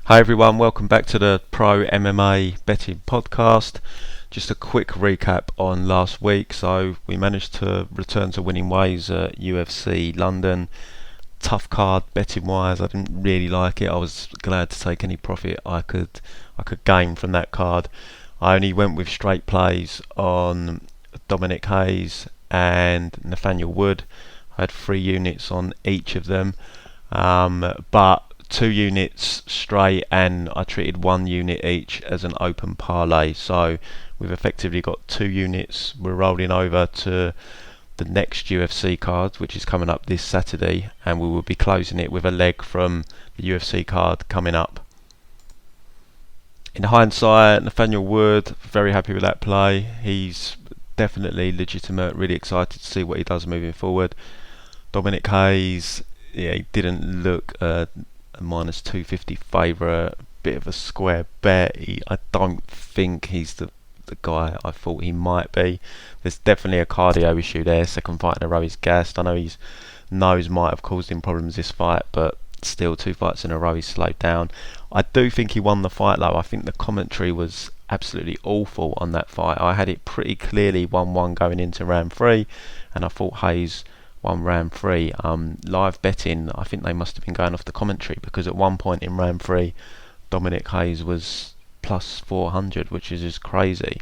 Hi everyone, welcome back to the Pro MMA Betting Podcast. Just a quick recap on last week. So we managed to return to winning ways at UFC London. Tough card betting wise. I didn't really like it. I was glad to take any profit I could gain from that card. I only went with straight plays on Dominic Hayes and Nathaniel Wood. I had 3 units on each of them, but 2 units straight, and I treated 1 unit each as an open parlay. So we've effectively got 2 units. We're rolling over to the next UFC card, which is coming up this Saturday, and we will be closing it with a leg from the UFC card coming up. In hindsight, Nathaniel Wood, very happy with that play. He's definitely legitimate, really excited to see what he does moving forward. Dominic Hayes, he didn't look a minus 250 favourite, bit of a square bet. I don't think he's the guy I thought he might be. There's definitely a cardio issue there. Second fight in a row he's gassed. I know his nose might have caused him problems this fight, but still 2 fights in a row he's slowed down. I do think he won the fight though. I think the commentary was absolutely awful on that fight. I had it pretty clearly 1-1 going into round 3, and I thought Hayes won round 3. Live betting, I think they must have been going off the commentary, because at one point in round 3 Dominic Hayes was plus 400, which is just crazy.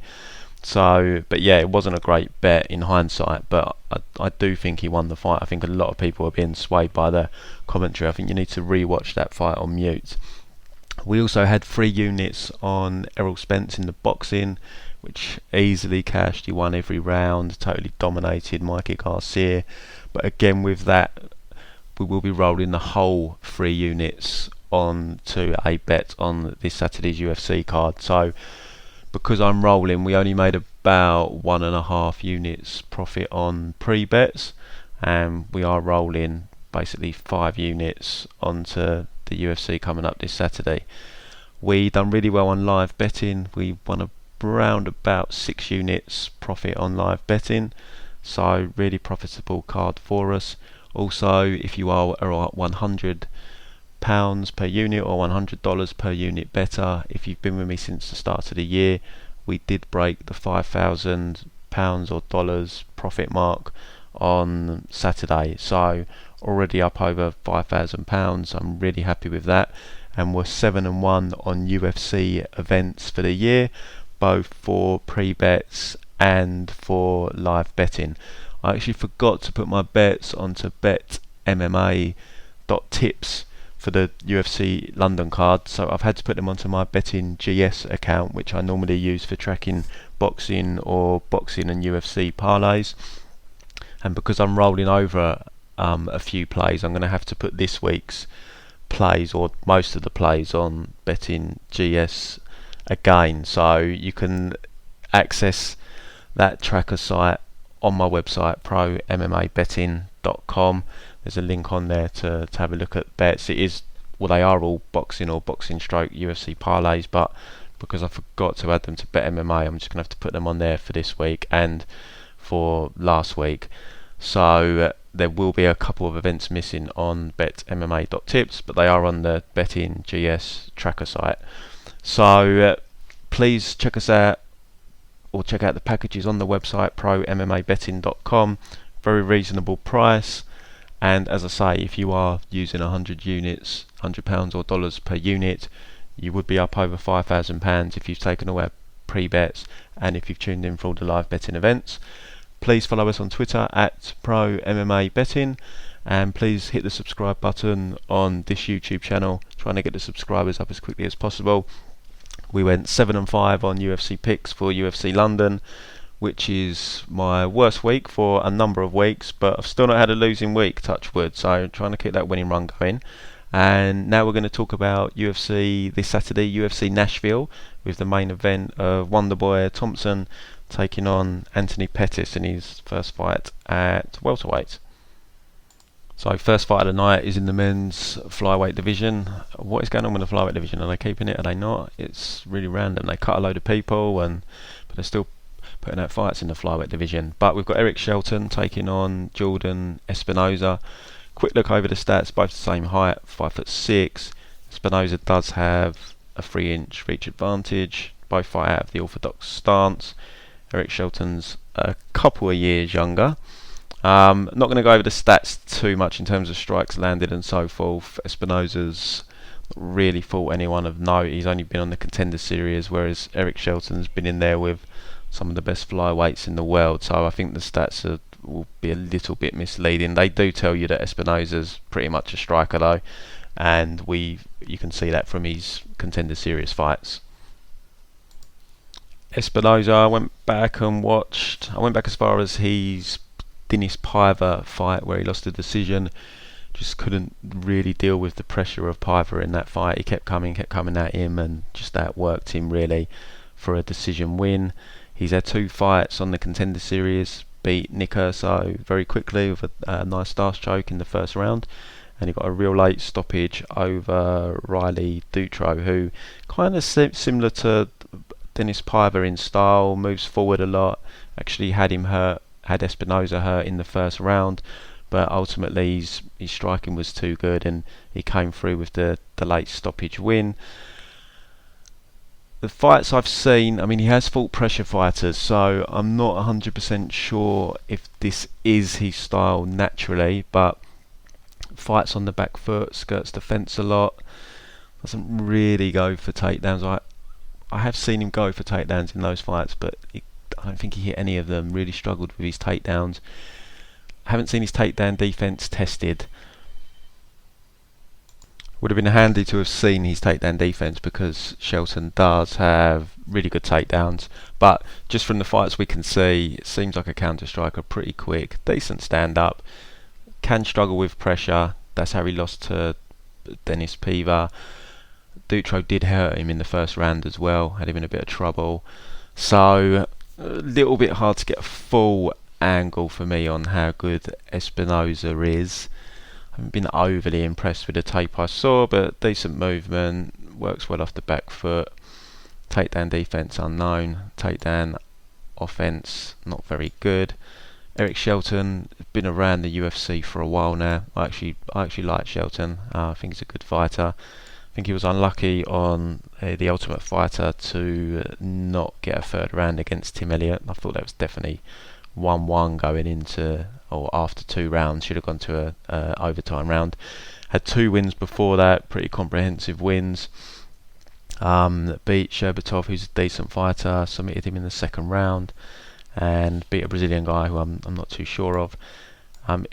So, but yeah, it wasn't a great bet in hindsight, but I do think he won the fight. I think a lot of people are being swayed by the commentary. I think you need to re-watch that fight on mute. We also had 3 units on Errol Spence in the boxing, which easily cashed. He won every round, totally dominated Mikey Garcia. But again, with that, we will be rolling the whole 3 units on to a bet on this Saturday's UFC card. So because I'm rolling, we only made about 1.5 units profit on pre-bets, and we are rolling basically 5 units onto the UFC coming up this Saturday. We done really well on live betting. We won around about 6 units profit on live betting, so really profitable card for us. Also, if you are at £100 per unit or $100 per unit better, if you've been with me since the start of the year, we did break the £5,000 or dollars profit mark on Saturday, so already up over £5,000. I'm really happy with that, and we're 7-1 on UFC events for the year, both for pre-bets and for live betting. I actually forgot to put my bets onto betmma.tips for the UFC London card, so I've had to put them onto my Betting GS account, which I normally use for tracking boxing or boxing and UFC parlays. And because I'm rolling over a few plays, I'm going to have to put this week's plays, or most of the plays, on Betting GS again. So you can access that tracker site on my website, prommabetting.com. There's a link on there to have a look at bets. They are all boxing or boxing stroke UFC parlays, but because I forgot to add them to BetMMA, I'm just going to have to put them on there for this week and for last week. So there will be a couple of events missing on betmma.tips, but they are on the Betting GS tracker site. So please check us out, or check out the packages on the website, prommabetting.com. Very reasonable price. And as I say, if you are using 100 units, £100 or dollars per unit, you would be up over £5,000 if you've taken away pre-bets and if you've tuned in for all the live betting events. Please follow us on Twitter at ProMMABetting, and please hit the subscribe button on this YouTube channel, trying to get the subscribers up as quickly as possible. We went 7-5 on UFC picks for UFC London, which is my worst week for a number of weeks, but I've still not had a losing week, touch wood, so trying to keep that winning run going. And now we're going to talk about UFC this Saturday, UFC Nashville, with the main event of Wonderboy Thompson taking on Anthony Pettis in his first fight at welterweight. So first fight of the night is in the men's flyweight division. What is going on with the flyweight division? Are they keeping it? Are they not? It's really random. They cut a load of people, but they're still putting out fights in the flyweight division. But we've got Eric Shelton taking on Jordan Espinoza. Quick look over the stats, both the same height, 5'6". Espinosa does have a 3-inch reach advantage. Both fight out of the orthodox stance. Eric Shelton's a couple of years younger. Not going to go over the stats too much in terms of strikes landed and so forth. Espinosa's not really fought anyone of note. He's only been on the Contender Series, whereas Eric Shelton's been in there with some of the best flyweights in the world. So I think the stats will be a little bit misleading. They do tell you that Espinosa's pretty much a striker though, and you can see that from his Contender Series fights. Espinosa, I went back as far as his Dennis Piver fight where he lost the decision. Just couldn't really deal with the pressure of Piver in that fight. He kept coming at him, and just outworked him really for a decision win. He's had 2 fights on the Contender Series, beat Nick Urso very quickly with a nice stars choke in the first round, and he got a real late stoppage over Riley Dutro, who kind of similar to Dennis Piver in style, moves forward a lot. Actually had Espinosa hurt in the first round, but ultimately his striking was too good and he came through with the late stoppage win. The fights I've seen, I mean, he has fought pressure fighters, so I'm not 100% sure if this is his style naturally, but fights on the back foot, skirts the fence a lot, doesn't really go for takedowns. I have seen him go for takedowns in those fights, but I don't think he hit any of them. Really struggled with his takedowns. I haven't seen his takedown defense tested. Would have been handy to have seen his takedown defense, because Shelton does have really good takedowns, but just from the fights we can see, it seems like a counter striker, pretty quick, decent stand up, can struggle with pressure. That's how he lost to Dennis Piver. Dutro did hurt him in the first round as well, had him in a bit of trouble, so a little bit hard to get a full angle for me on how good Espinosa is. I haven't been overly impressed with the tape I saw, but decent movement, works well off the back foot. Takedown defense unknown, takedown offense not very good. Eric Shelton has been around the UFC for a while now. I actually like Shelton. I think he's a good fighter. I think he was unlucky on the Ultimate Fighter to not get a third round against Tim Elliott. I thought that was definitely 1-1 going into, or after 2 rounds. Should have gone to a overtime round. Had 2 wins before that, pretty comprehensive wins. Beat Sherbatov, who's a decent fighter, submitted him in the second round, and beat a Brazilian guy who I'm not too sure of.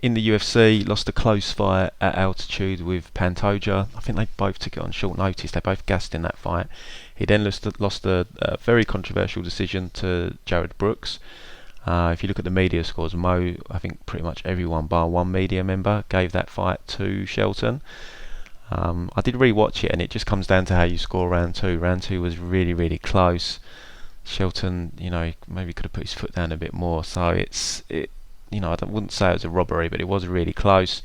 In the UFC, lost a close fight at altitude with Pantoja. I think they both took it on short notice. They both gassed in that fight. He then lost a very controversial decision to Jared Brooks. If you look at the media scores, I think pretty much everyone bar one media member gave that fight to Shelton. I did re-watch it, and it just comes down to how you score round 2. Round 2 was really, really close. Shelton, maybe could have put his foot down a bit more. So I wouldn't say it was a robbery, but it was really close.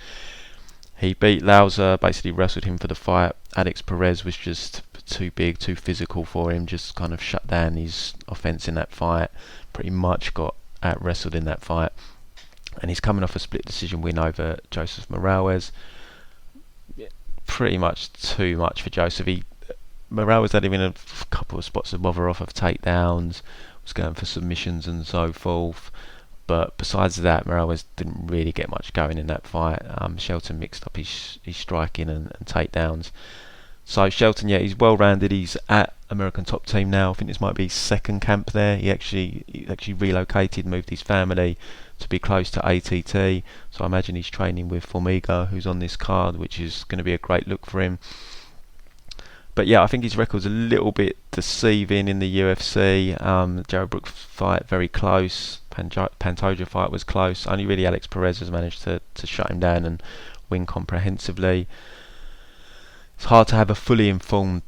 He beat Lauser, basically wrestled him for the fight. Alex Perez was just too big, too physical for him, just kind of shut down his offense in that fight. Pretty much got out-wrestled in that fight. And he's coming off a split decision win over Joseph Morales. Pretty much too much for Joseph. Morales had him in a couple of spots to bother off of takedowns, was going for submissions and so forth. But besides that, Morales didn't really get much going in that fight. Shelton mixed up his striking and takedowns. So Shelton, he's well-rounded. He's at American Top Team now. I think this might be his second camp there. He actually relocated, moved his family to be close to ATT. So I imagine he's training with Formiga, who's on this card, which is going to be a great look for him. But I think his record's a little bit deceiving in the UFC. Jared Brooks fight very close. Pantoja fight was close. Only really Alex Perez has managed to shut him down and win comprehensively. It's hard to have a fully informed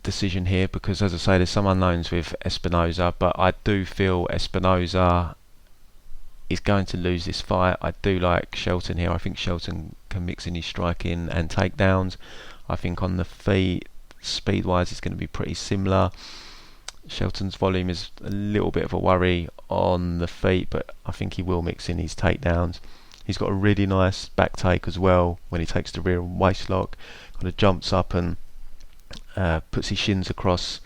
decision here because, as I say, there's some unknowns with Espinosa, but I do feel Espinosa is going to lose this fight. I do like Shelton here. I think Shelton can mix in his striking and takedowns. I think on the feet, speed-wise, it's going to be pretty similar. Shelton's volume is a little bit of a worry on the feet, but I think he will mix in his takedowns. He's got a really nice back take as well when he takes the rear waist lock. Kind of jumps up and puts his shins across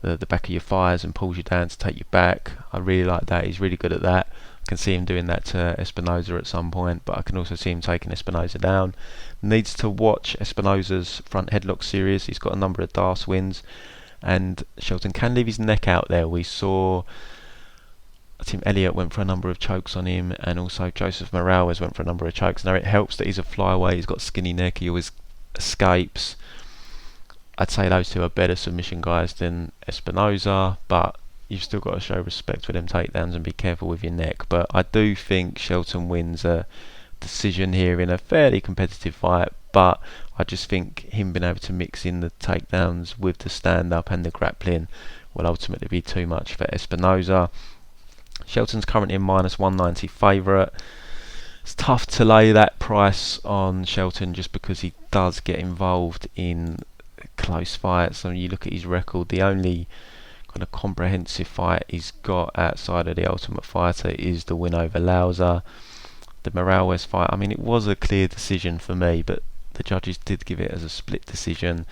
the back of your thighs and pulls you down to take you back. I really like that. He's really good at that. I can see him doing that to Espinosa at some point, but I can also see him taking Espinosa down. Needs to watch Espinosa's front headlock series. He's got a number of DAS wins, and Shelton can leave his neck out there. We saw Tim Elliott went for a number of chokes on him, and also Joseph Morales went for a number of chokes. Now it helps that he's a flyweight, he's got a skinny neck, he always escapes. I'd say those two are better submission guys than Espinosa, but you've still got to show respect for them takedowns and be careful with your neck. But I do think Shelton wins a decision here in a fairly competitive fight, but I just think him being able to mix in the takedowns with the stand-up and the grappling will ultimately be too much for Espinosa. Shelton's currently a -190 favourite. It's tough to lay that price on Shelton just because he does get involved in close fights. I mean, you look at his record, the only kind of comprehensive fight he's got outside of the Ultimate Fighter is the win over Lauza. The Morales fight, I mean, it was a clear decision for me, but the judges did give it as a split decision,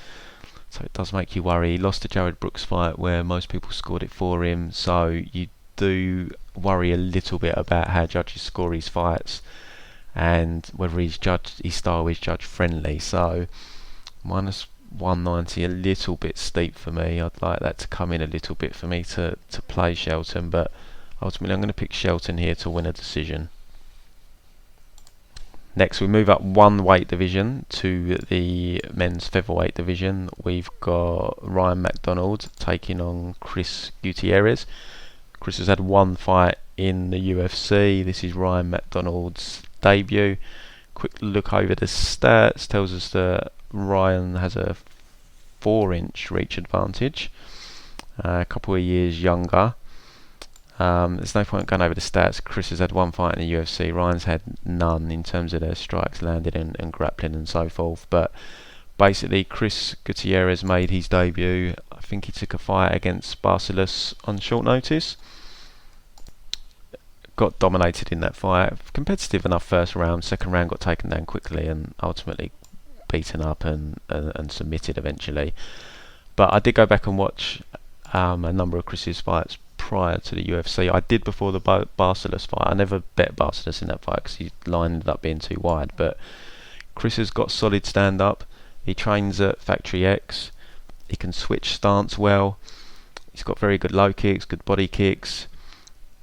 so it does make you worry. He lost the Jared Brooks fight where most people scored it for him, so you do worry a little bit about how judges score his fights and whether his style is judge friendly. So -190, a little bit steep for me. I'd like that to come in a little bit for me to play Shelton, but ultimately I'm going to pick Shelton here to win a decision. Next we move up one weight division to the men's featherweight division. We've got Ryan MacDonald taking on Chris Gutierrez. Chris has had one fight in the UFC. This is Ryan MacDonald's debut. Quick look over the stats tells us that Ryan has a 4-inch reach advantage, a couple of years younger. There's no point going over the stats. Chris has had one fight in the UFC. Ryan's had none in terms of their strikes landed and grappling and so forth. But basically, Chris Gutierrez made his debut. I think he took a fight against Barcelos on short notice. Got dominated in that fight. Competitive enough first round. Second round got taken down quickly and ultimately beaten up and submitted eventually. But I did go back and watch a number of Chris's fights prior to the UFC. I did before the Barcelos fight. I never bet Barcelos in that fight because his line ended up being too wide. But Chris has got solid stand-up. He trains at Factory X. He can switch stance well. He's got very good low kicks, good body kicks.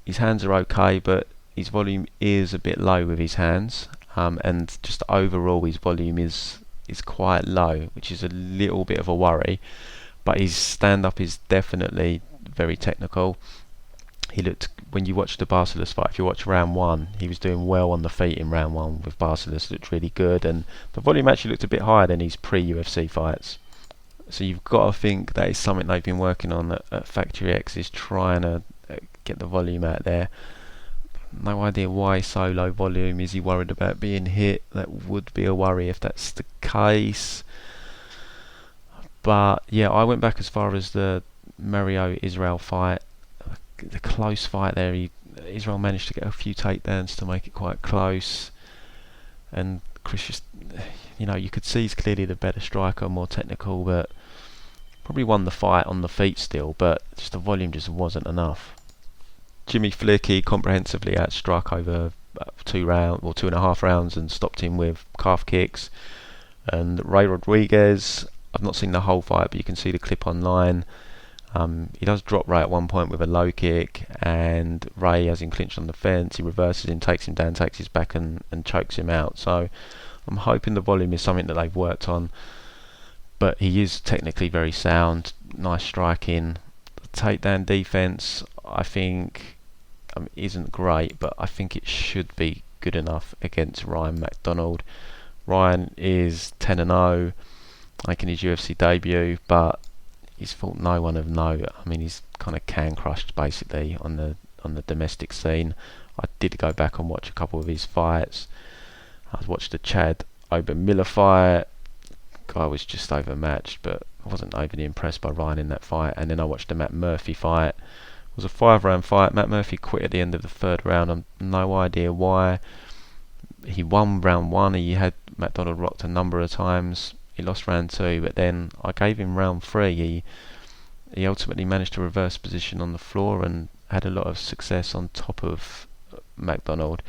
His hands are okay, but his volume is a bit low with his hands, and just overall his volume is quite low, which is a little bit of a worry. But his stand-up is definitely very technical. He looked, when you watch the Barcelos fight, if you watch round one, he was doing well on the feet in round one with Barcelos. Looked really good, and the volume actually looked a bit higher than his pre-UFC fights. So you've got to think that is something they've been working on at Factory X, is trying to get the volume out there. No idea why so low volume. Is he worried about being hit? That would be a worry if that's the case. But yeah, I went back as far as the Mario Israel fight, the close fight there. Israel managed to get a few takedowns to make it quite close, and Chris just, you could see he's clearly the better striker, more technical, but probably won the fight on the feet still, but just the volume just wasn't enough. Jimmy Flicky comprehensively outstruck over 2.5 rounds and stopped him with calf kicks. And Ray Rodriguez, I've not seen the whole fight, but you can see the clip online. He does drop Ray at one point with a low kick, and Ray has him clinched on the fence. He reverses him, takes him down, takes his back and chokes him out. So I'm hoping the volume is something that they've worked on. But he is technically very sound, nice striking. The takedown defense, I think, isn't great, but I think it should be good enough against Ryan MacDonald. Ryan is 10-0, making his UFC debut, but he's fought no one of note. I mean, he's kind of can-crushed basically on the domestic scene. I did go back and watch a couple of his fights. I watched the Chad Ober-Miller fight. Guy was just overmatched, but I wasn't overly impressed by Ryan in that fight. And then I watched the Matt Murphy fight. It was a 5-round fight. Matt Murphy quit at the end of the third round. I've no idea why. he won round 1. He had MacDonald rocked a number of times. He lost round 2, but then I gave him round 3. He ultimately managed to reverse position on the floor and had a lot of success on top of MacDonald.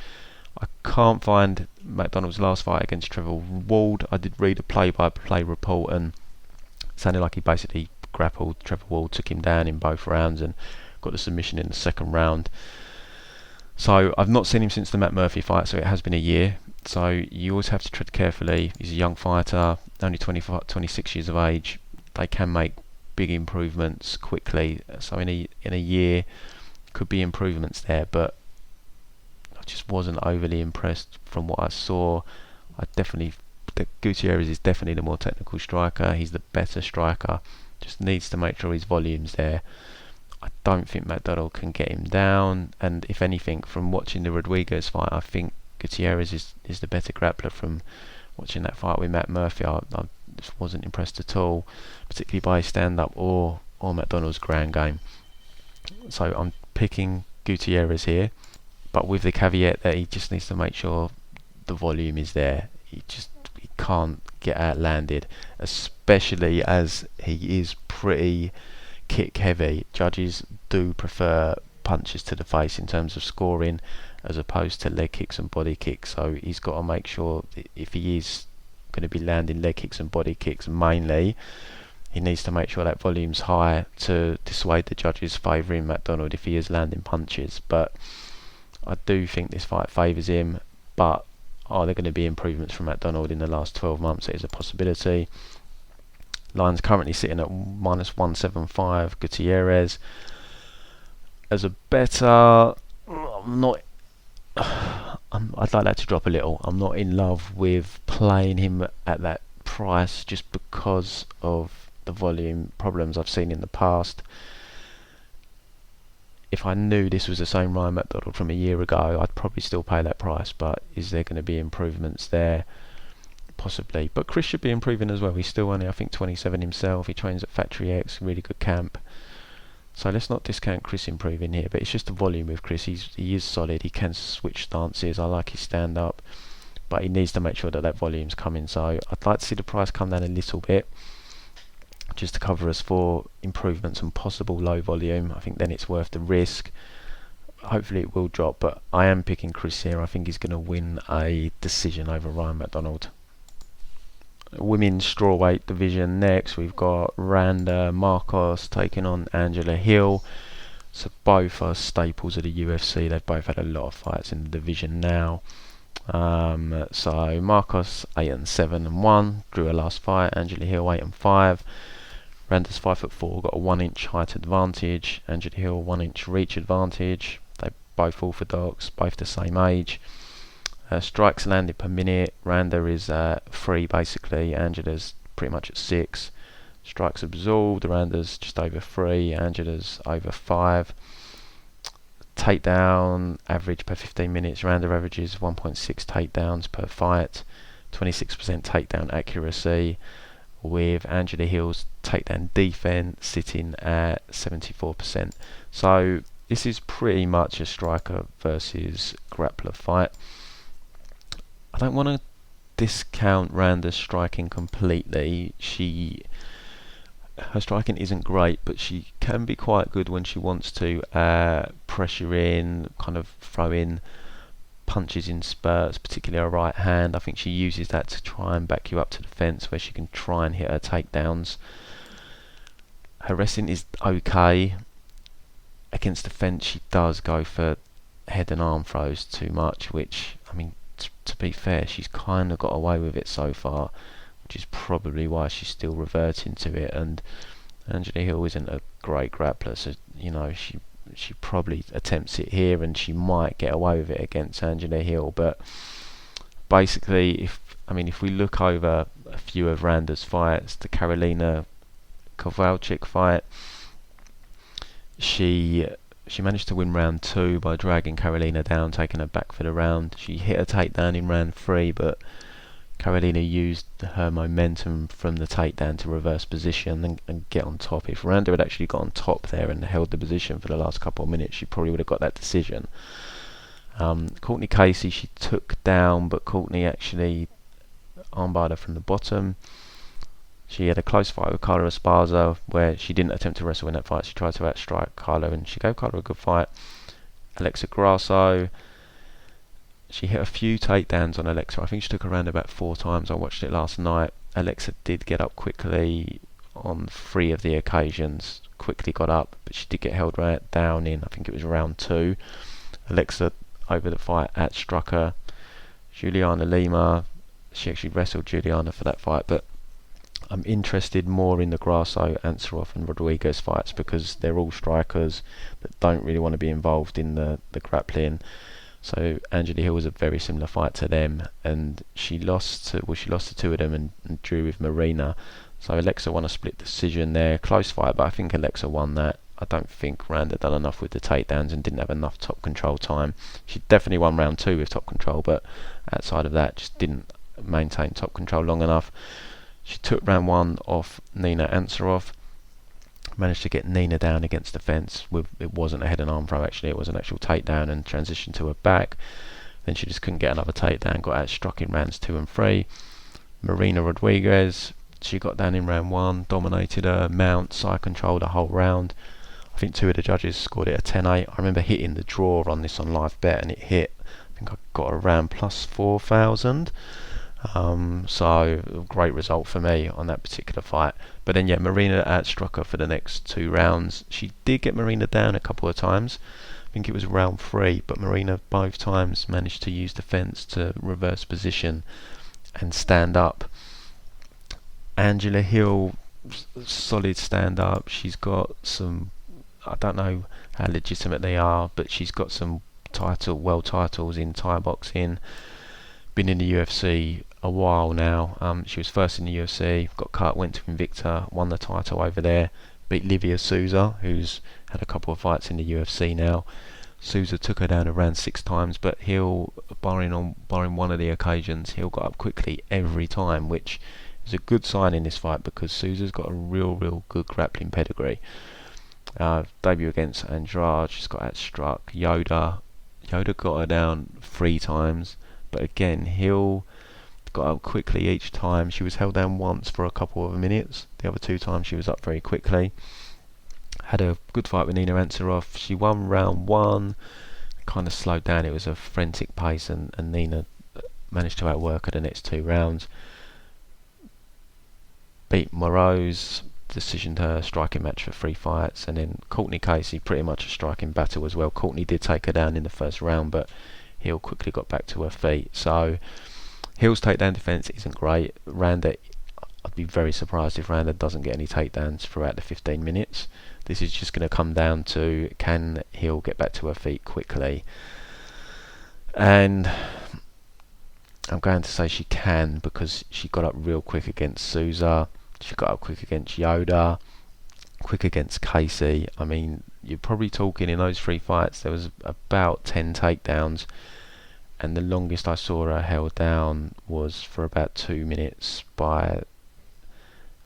I can't find MacDonald's last fight against Trevor Ward. I did read a play-by-play report, and it sounded like he basically grappled Trevor Ward, took him down in both rounds, and got the submission in the second round. So I've not seen him since the Matt Murphy fight, so it has been a year. So you always have to tread carefully. He's a young fighter, only 26 years of age. They can make big improvements quickly. So in a year, could be improvements there, but I just wasn't overly impressed from what I saw. Gutierrez is definitely the more technical striker. He's the better striker. Just needs to make sure his volume's there. I don't think MacDonald can get him down, and if anything, from watching the Rodriguez fight, I think Gutierrez is the better grappler. From watching that fight with Matt Murphy, I just wasn't impressed at all, particularly by his stand-up or MacDonald's ground game. So I'm picking Gutierrez here, but with the caveat that he just needs to make sure the volume is there. He can't get outlanded, especially as he is pretty kick heavy. Judges do prefer punches to the face in terms of scoring as opposed to leg kicks and body kicks, so he's got to make sure that if he is going to be landing leg kicks and body kicks mainly, he needs to make sure that volume's high to dissuade the judges favouring MacDonald if he is landing punches. But I do think this fight favours him, but are there going to be improvements from MacDonald in the last 12 months? It is a possibility. Line's currently sitting at -175. Gutierrez as a better, I'd like that to drop a little. I'm not in love with playing him at that price just because of the volume problems I've seen in the past. If I knew this was the same Ryan MacDonald from a year ago, I'd probably still pay that price, but is there going to be improvements there? Possibly, but Chris should be improving as well. He's still only, I think, 27 himself. He trains at Factory X, really good camp. So let's not discount Chris improving here, but it's just the volume with Chris. He is solid. He can switch stances. I like his stand-up, but he needs to make sure that volume's coming. So I'd like to see the price come down a little bit, just to cover us for improvements and possible low volume. I think then it's worth the risk. Hopefully it will drop, but I am picking Chris here. I think he's going to win a decision over Ryan MacDonald. Women's strawweight division next, we've got Randa Markos taking on Angela Hill. So both are staples of the UFC. They've both had a lot of fights in the division now. So Markos 8-7-1, drew her last fight. Angela Hill 8-5. Randa's 5'4", got a 1-inch height advantage. Angela Hill 1-inch reach advantage. They're both orthodox, both the same age. Strikes landed per minute. Randa is 3 basically. Angela's pretty much at 6. Strikes absorbed. Randa's just over 3. Angela's over 5. Takedown average per 15 minutes. Randa averages 1.6 takedowns per fight. 26% takedown accuracy, with Angela Hill's takedown defense sitting at 74%. So this is pretty much a striker versus grappler fight. I don't want to discount Randa's striking completely. Her striking isn't great, but she can be quite good when she wants to pressure in, kind of throw in punches in spurts, particularly her right hand. I think she uses that to try and back you up to the fence where she can try and hit her takedowns. Her wrestling is okay. Against the fence, she does go for head and arm throws too much, which, I mean, to be fair, she's kind of got away with it so far, which is probably why she's still reverting to it. And Angela Hill isn't a great grappler, so she probably attempts it here, and she might get away with it against Angela Hill. But basically, if we look over a few of Randa's fights, the Karolina Kowalczyk fight, she managed to win round 2 by dragging Karolina down, taking her back for the round. She hit a takedown in round 3, but Karolina used her momentum from the takedown to reverse position and get on top. If Randa had actually got on top there and held the position for the last couple of minutes, she probably would have got that decision. Courtney Casey she took down, but Courtney actually armbarred her from the bottom. She had a close fight with Carla Esparza where she didn't attempt to wrestle in that fight. She tried to outstrike Carla and she gave Carla a good fight. Alexa Grasso, she hit a few takedowns on Alexa. I think she took her around about 4 times. I watched it last night. Alexa did get up quickly on 3 of the occasions. Quickly got up, but she did get held right down in, I think it was round 2. Alexa, over the fight, outstruck her. Juliana Lima, she actually wrestled Juliana for that fight, but I'm interested more in the Grasso, Ansaroff and Rodriguez fights because they're all strikers that don't really want to be involved in the grappling. So Angela Hill was a very similar fight to them, and she lost to 2 of them and drew with Marina. So Alexa won a split decision there. Close fight, but I think Alexa won that. I don't think Randa done enough with the takedowns and didn't have enough top control time. She definitely won round 2 with top control, but outside of that just didn't maintain top control long enough. She took round 1 off Nina Ansaroff. Managed to get Nina down against the fence. It wasn't a head and arm throw actually, it was an actual takedown and transitioned to her back. Then she just couldn't get another takedown, got outstruck in rounds 2 and 3. Marina Rodriguez, she got down in round 1, dominated her, mount, side control the whole round. I think 2 of the judges scored it a 10-8. I remember hitting the draw on this on live bet and it hit. I think I got around plus 4,000. So great result for me on that particular fight. But then Marina outstruck her for the next 2 rounds. She did get Marina down a couple of times. I think it was round 3, but Marina both times managed to use the fence to reverse position and stand up. Angela Hill, solid stand up. She's got some, I don't know how legitimate they are, but she's got some world titles in Thai boxing. Been in the UFC a while now. She was first in the UFC, got cut, went to Invicta, won the title over there, beat Livia Souza, who's had a couple of fights in the UFC now. Souza took her down around 6 times, but Hill, barring one of the occasions, Hill got up quickly every time, which is a good sign in this fight because Souza's got a real good grappling pedigree. Debut against Andrade, she's got outstruck. Yoda got her down 3 times, but again Hill got up quickly each time. She was held down once for a couple of minutes. The other 2 times she was up very quickly. Had a good fight with Nina Ansaroff. She won round 1, kind of slowed down. It was a frantic pace and Nina managed to outwork her the next 2 rounds. Beat Morose, decisioned her striking match for 3 fights, and then Courtney Casey, pretty much a striking battle as well. Courtney did take her down in the first round, but Hill quickly got back to her feet. So Hill's takedown defence isn't great. Randa, I'd be very surprised if Randa doesn't get any takedowns throughout the 15 minutes. This is just going to come down to, can Hill get back to her feet quickly? And I'm going to say she can, because she got up real quick against Souza. She got up quick against Yoda, quick against Casey. I mean, you're probably talking in those 3 fights, there was about 10 takedowns. And the longest I saw her held down was for about 2 minutes by...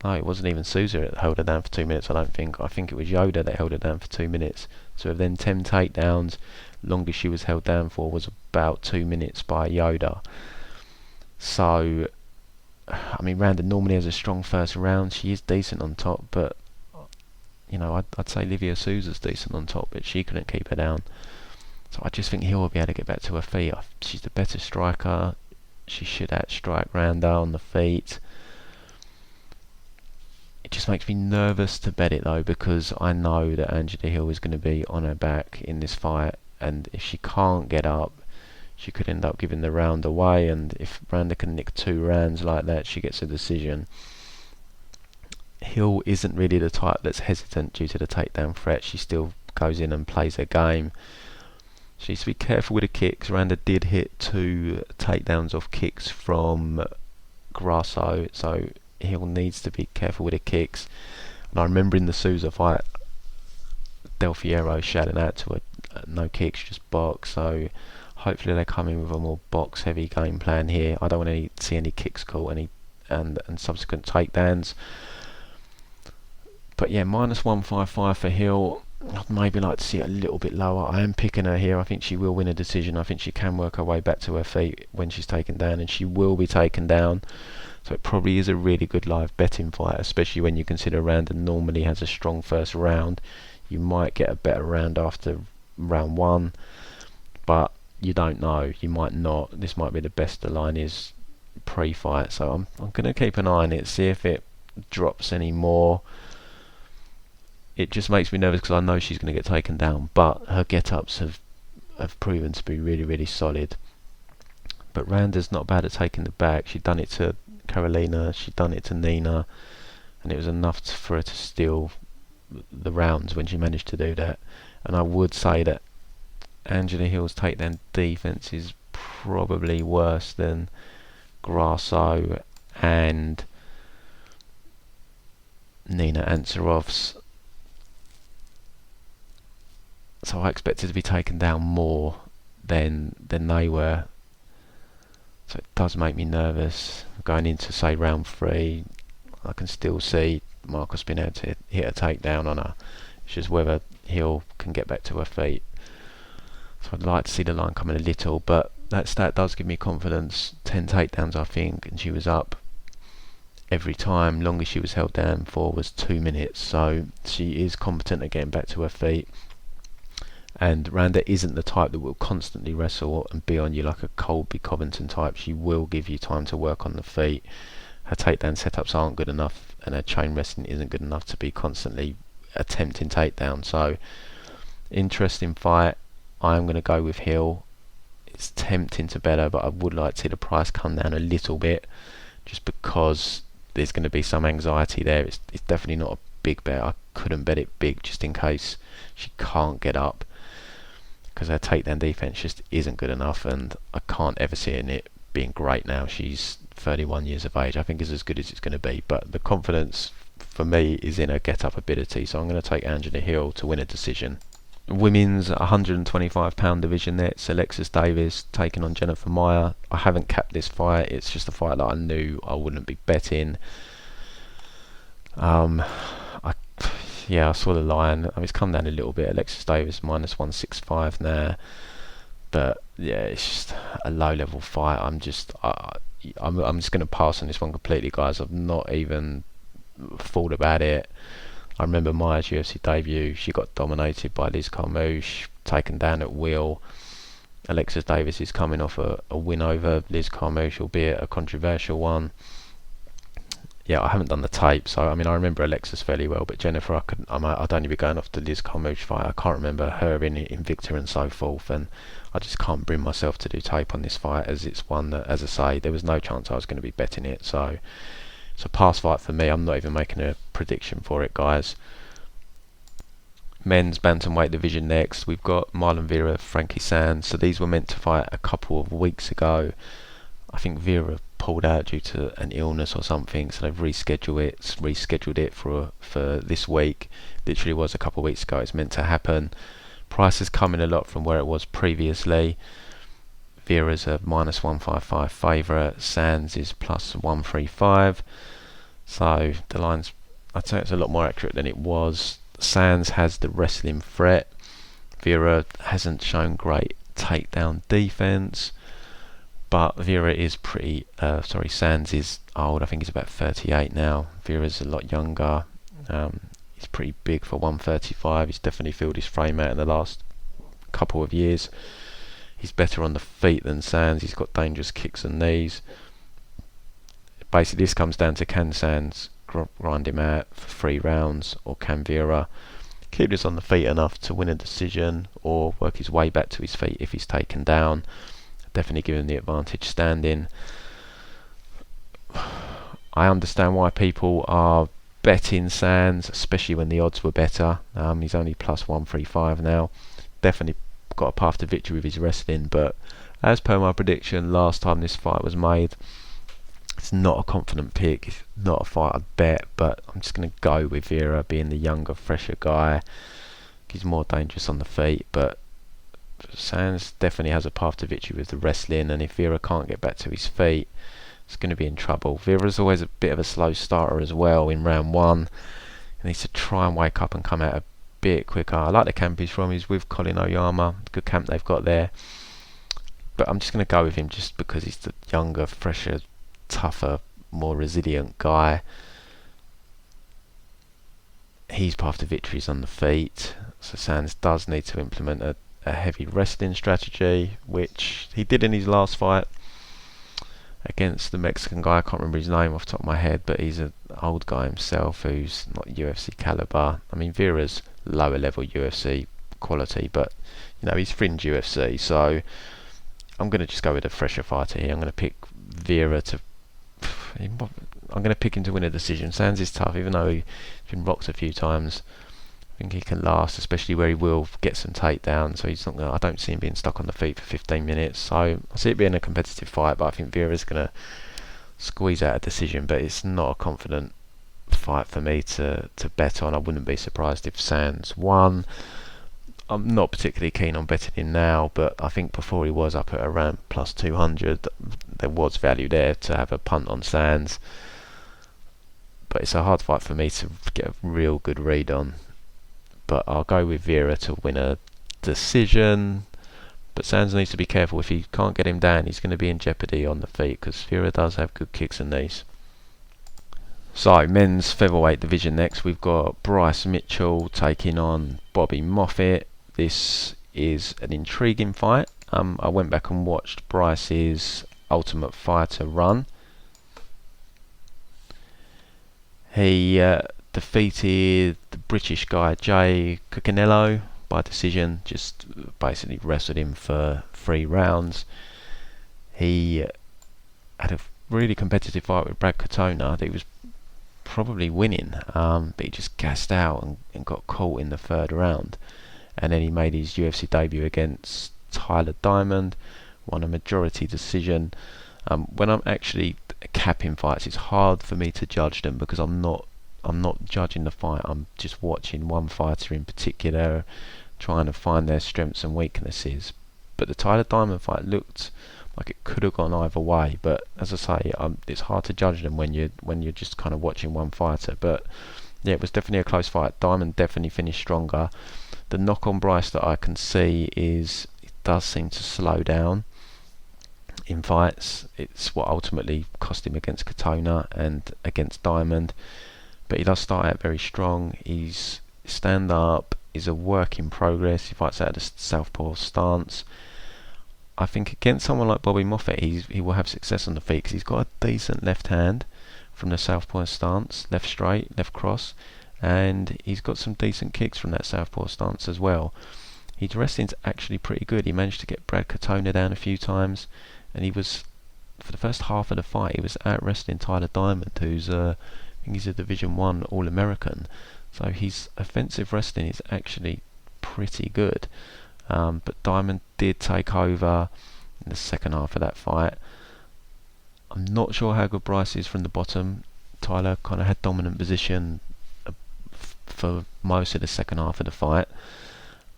No, it wasn't even Souza that held her down for 2 minutes, I don't think. I think it was Yoda that held her down for 2 minutes. So then 10 takedowns, longest she was held down for was about 2 minutes by Yoda. So, I mean, Randa normally has a strong first round. She is decent on top, but, you know, I'd say Livia Souza's decent on top, but she couldn't keep her down. So I just think Hill will be able to get back to her feet. She's the better striker. She should outstrike Randa on the feet. It just makes me nervous to bet it though, because I know that Angela Hill is going to be on her back in this fight, and if she can't get up, she could end up giving the round away, and if Randa can nick 2 rounds like that, she gets a decision. Hill isn't really the type that's hesitant due to the takedown threat. She still goes in and plays her game. She needs to be careful with the kicks. Randa did hit 2 takedowns off kicks from Grasso, so Hill needs to be careful with the kicks. And I remember in the Souza fight, Del Fierro shouting out to her, no kicks, just box. So hopefully they come in with a more box heavy game plan here. I don't want to see any kicks caught, and subsequent takedowns. But yeah, minus 155 for Hill. I'd maybe like to see it a little bit lower. I am picking her here. I think she will win a decision. I think she can work her way back to her feet when she's taken down, and she will be taken down. So it probably is a really good live betting fight, especially when you consider Randa normally has a strong first round. You might get a better round after round one, but you don't know. You might not. This might be the best the line is pre-fight. So I'm going to keep an eye on it, see if it drops any more. It just makes me nervous because I know she's going to get taken down, but her get-ups have proven to be really, really solid. But Randa's not bad at taking the back. She'd done it to Carolina, she'd done it to Nina, and it was enough for her to steal the rounds when she managed to do that. And I would say that Angela Hill's takedown defense is probably worse than Grasso and Nina Ansarov's. So I expected to be taken down more than they were. So it does make me nervous. Going into, say, round 3, I can still see Markos being able to hit a takedown on her. It's just whether Hill can get back to her feet. So I'd like to see the line coming a little, but that stat does give me confidence. 10 takedowns, I think, and she was up every time. Longest she was held down for was 2 minutes, so she is competent at getting back to her feet. And Randa isn't the type that will constantly wrestle and be on you like a Colby Covington type. She will give you time to work on the feet. Her takedown setups aren't good enough, and her chain wrestling isn't good enough to be constantly attempting takedown. So, interesting fight. I'm going to go with Hill. It's tempting to bet her, but I would like to see the price come down a little bit, just because there's going to be some anxiety there. It's definitely not a big bet. I couldn't bet it big just in case she can't get up, because her takedown defense just isn't good enough, and I can't ever see it being great now. She's 31 years of age. I think it's as good as it's going to be, but the confidence for me is in her get-up ability, so I'm going to take Angela Hill to win a decision. Women's 125 pound division, that's Alexis Davis taking on Jennifer Maia. I haven't capped this fight. It's just a fight that I knew I wouldn't be betting. I saw the line. It's come down a little bit. Alexis Davis minus 165 now, but yeah, it's just a low level fight. I'm just going to pass on this one completely, guys. I've not even thought about it. I remember Maia's UFC debut. She got dominated by Liz Carmouche, taken down at will. Alexis Davis is coming off a win over Liz Carmouche, albeit a controversial one. Yeah, I haven't done the tape, so I remember Alexis fairly well, but Jennifer, I'd only be going off the Liz Carmouche fight. I can't remember her in Invicta and so forth, and I just can't bring myself to do tape on this fight, as it's one that, as I say, there was no chance I was going to be betting it. So it's a pass fight for me. I'm not even making a prediction for it, guys. Men's bantamweight division next. We've got Marlon Vera, Frankie Saenz. So these were meant to fight a couple of weeks ago. I think Vera pulled out due to an illness or something, so they've rescheduled it for this week. Literally was a couple of weeks ago. It's meant to happen. Price has come in a lot from where it was previously. Vera's a minus 155 favourite. Saenz is plus 135. So the line's, I'd say it's a lot more accurate than it was. Saenz has the wrestling threat. Vera hasn't shown great takedown defense, but Vera is Saenz is old. I think he's about 38 now. Vera's a lot younger. He's pretty big for 135. He's definitely filled his frame out in the last couple of years. He's better on the feet than Saenz. He's got dangerous kicks and knees. Basically, this comes down to, can Saenz grind him out for 3 rounds, or can Vera keep this on the feet enough to win a decision, or work his way back to his feet if he's taken down. Definitely give him the advantage standing. I understand why people are betting Saenz, especially when the odds were better. He's only plus 135 now. Definitely got a path to victory with his wrestling, but as per my prediction last time this fight was made, it's not a confident pick. It's not a fight I'd bet, but I'm just going to go with Vera being the younger, fresher guy. He's more dangerous on the feet, but Saenz definitely has a path to victory with the wrestling, and if Vera can't get back to his feet, it's going to be in trouble. Vera's always a bit of a slow starter as well in round 1. He needs to try and wake up and come out bit quicker. I like the camp he's from. He's with Colin Oyama. Good camp they've got there. But I'm just going to go with him just because he's the younger, fresher, tougher, more resilient guy. His path to victory is on the feet. So Saenz does need to implement a heavy wrestling strategy, which he did in his last fight against the Mexican guy. I can't remember his name off the top of my head, but he's an old guy himself who's not UFC caliber. I mean, Vera's lower level UFC quality, but he's fringe UFC. So I'm going to just go with a fresher fighter here. I'm going to pick Vera to. I'm going to pick him to win a decision. Saenz is tough, even though he's been rocked a few times. I think he can last, especially where he will get some takedowns. So he's not going. I don't see him being stuck on the feet for 15 minutes. So I see it being a competitive fight, but I think Vera's going to squeeze out a decision. But it's not a confident fight for me to bet on. I wouldn't be surprised if Saenz won. I'm not particularly keen on betting him now, but I think before he was up at around plus 200, there was value there to have a punt on Saenz. But it's a hard fight for me to get a real good read on. But I'll go with Vera to win a decision. But Saenz needs to be careful. If he can't get him down, he's going to be in jeopardy on the feet, because Vera does have good kicks and knees. So, men's featherweight division next. We've got Bryce Mitchell taking on Bobby Moffett. This is an intriguing fight. I went back and watched Bryce's Ultimate Fighter run. He defeated the British guy Jay Cuccinello by decision, just basically wrestled him for 3 rounds. He had a really competitive fight with Brad Katona that he was probably winning, but he just gassed out and got caught in the 3rd round. And then he made his UFC debut against Tyler Diamond, won a majority decision. When I'm actually capping fights, it's hard for me to judge them because I'm not judging the fight. I'm just watching one fighter in particular, trying to find their strengths and weaknesses. But the Tyler Diamond fight looked like it could have gone either way. But as I say, it's hard to judge them when you're just kind of watching one fighter. But yeah, it was definitely a close fight. Diamond definitely finished stronger. The knock on Bryce that I can see is it does seem to slow down in fights. It's what ultimately cost him against Katona and against Diamond. But he does start out very strong. His stand-up is a work in progress. He fights out of the southpaw stance. I think against someone like Bobby Moffett, he will have success on the feet because he's got a decent left hand from the southpaw stance, left straight, left cross, and he's got some decent kicks from that southpaw stance as well. His wrestling's actually pretty good. He managed to get Brad Katona down a few times, and he was, for the first half of the fight, he was out wrestling Tyler Diamond, who's I think he's a Division 1 All-American. So his offensive wrestling is actually pretty good. But Diamond did take over in the second half of that fight. I'm not sure how good Bryce is from the bottom. Tyler kind of had dominant position for most of the second half of the fight,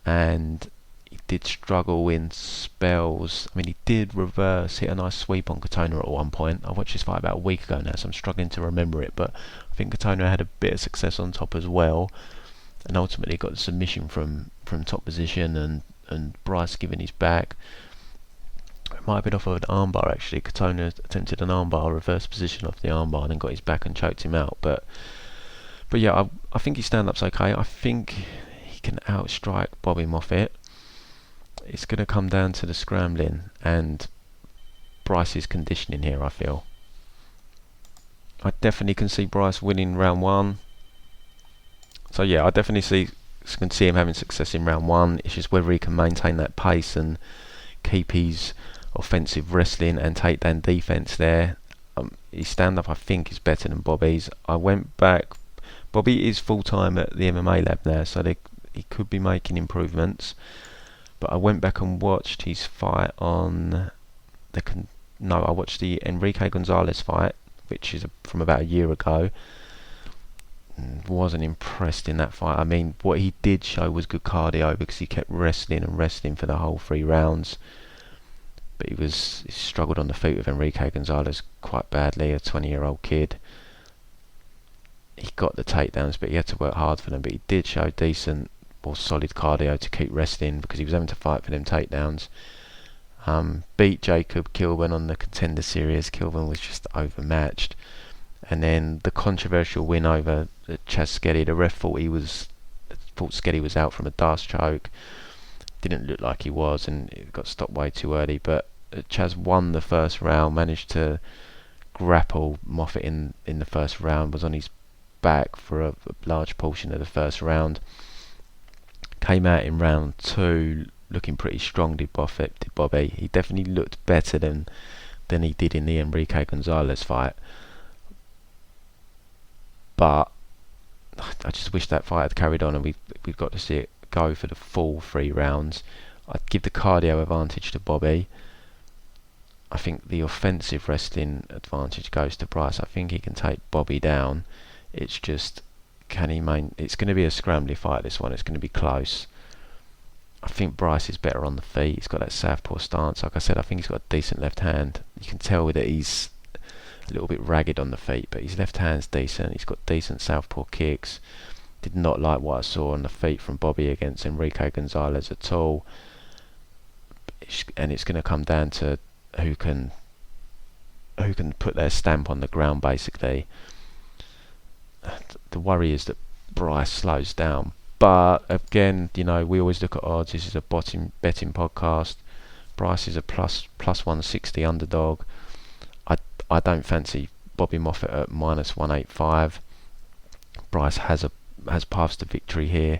and he did struggle in spells. I mean, he did hit a nice sweep on Katona at one point. I watched this fight about a week ago now, so I'm struggling to remember it, but I think Katona had a bit of success on top as well, and ultimately got the submission from top position, and Bryce giving his back. It might have been off of an armbar actually. Katona attempted an armbar, reverse position off the armbar, and then got his back and choked him out. But yeah, I think his stand-up's okay. I think he can outstrike Bobby Moffett. It's going to come down to the scrambling and Bryce's conditioning here, I feel. I definitely can see Bryce winning round 1. So yeah, I definitely can see him having success in round 1. It's just whether he can maintain that pace and keep his offensive wrestling and takedown defense there. His stand-up, I think, is better than Bobby's. I went back. Bobby is full-time at the MMA lab now, so he could be making improvements. But I went back and watched his fight on I watched the Enrique Gonzalez fight, which is from about a year ago. Wasn't impressed in that fight. I mean, what he did show was good cardio because he kept wrestling and wrestling for the whole 3 rounds. But he struggled on the feet with Enrique Gonzalez quite badly, a 20-year-old kid. He got the takedowns, but he had to work hard for them. But he did show decent more solid cardio to keep resting because he was having to fight for them takedowns. Beat Jacob Kilburn on the Contender Series. Kilburn was just overmatched. And then the controversial win over Chaz Skelly. The ref thought Skelly was out from a D'Arce choke. Didn't look like he was, and it got stopped way too early. But Chaz won the first round, managed to grapple Moffett in the first round, was on his back for a large portion of the first round. Came out in round 2 looking pretty strong, did Bobby. He definitely looked better than he did in the Enrique Gonzalez fight. But I just wish that fight had carried on and we've got to see it go for the full 3 rounds. I'd give the cardio advantage to Bobby. I think the offensive wrestling advantage goes to Bryce. I think he can take Bobby down. It's just, it's going to be a scrambly fight, this one. It's going to be close. I think Bryce is better on the feet. He's got that southpaw stance. Like I said, I think he's got a decent left hand. You can tell that he's a little bit ragged on the feet, but his left hand's decent. He's got decent southpaw kicks. Did not like what I saw on the feet from Bobby against Enrique Gonzalez at all. And it's going to come down to who can put their stamp on the ground, basically. The worry is that Bryce slows down. But again, we always look at odds. This is a betting podcast. Bryce is a plus 160 underdog. I don't fancy Bobby Moffett at minus 185. Bryce has paths to victory here.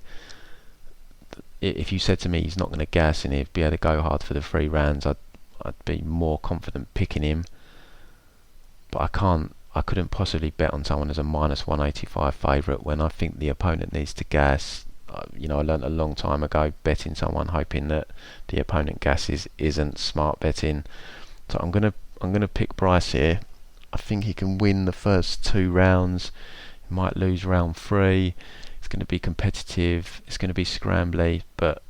If you said to me he's not going to gas and he'd be able to go hard for the 3 rounds, I'd be more confident picking him. But I couldn't possibly bet on someone as a minus 185 favourite when I think the opponent needs to gas. I learnt a long time ago betting someone hoping that the opponent gasses isn't smart betting. So I'm gonna pick Bryce here. I think he can win the first 2 rounds. He might lose round 3. It's going to be competitive. It's going to be scrambly, but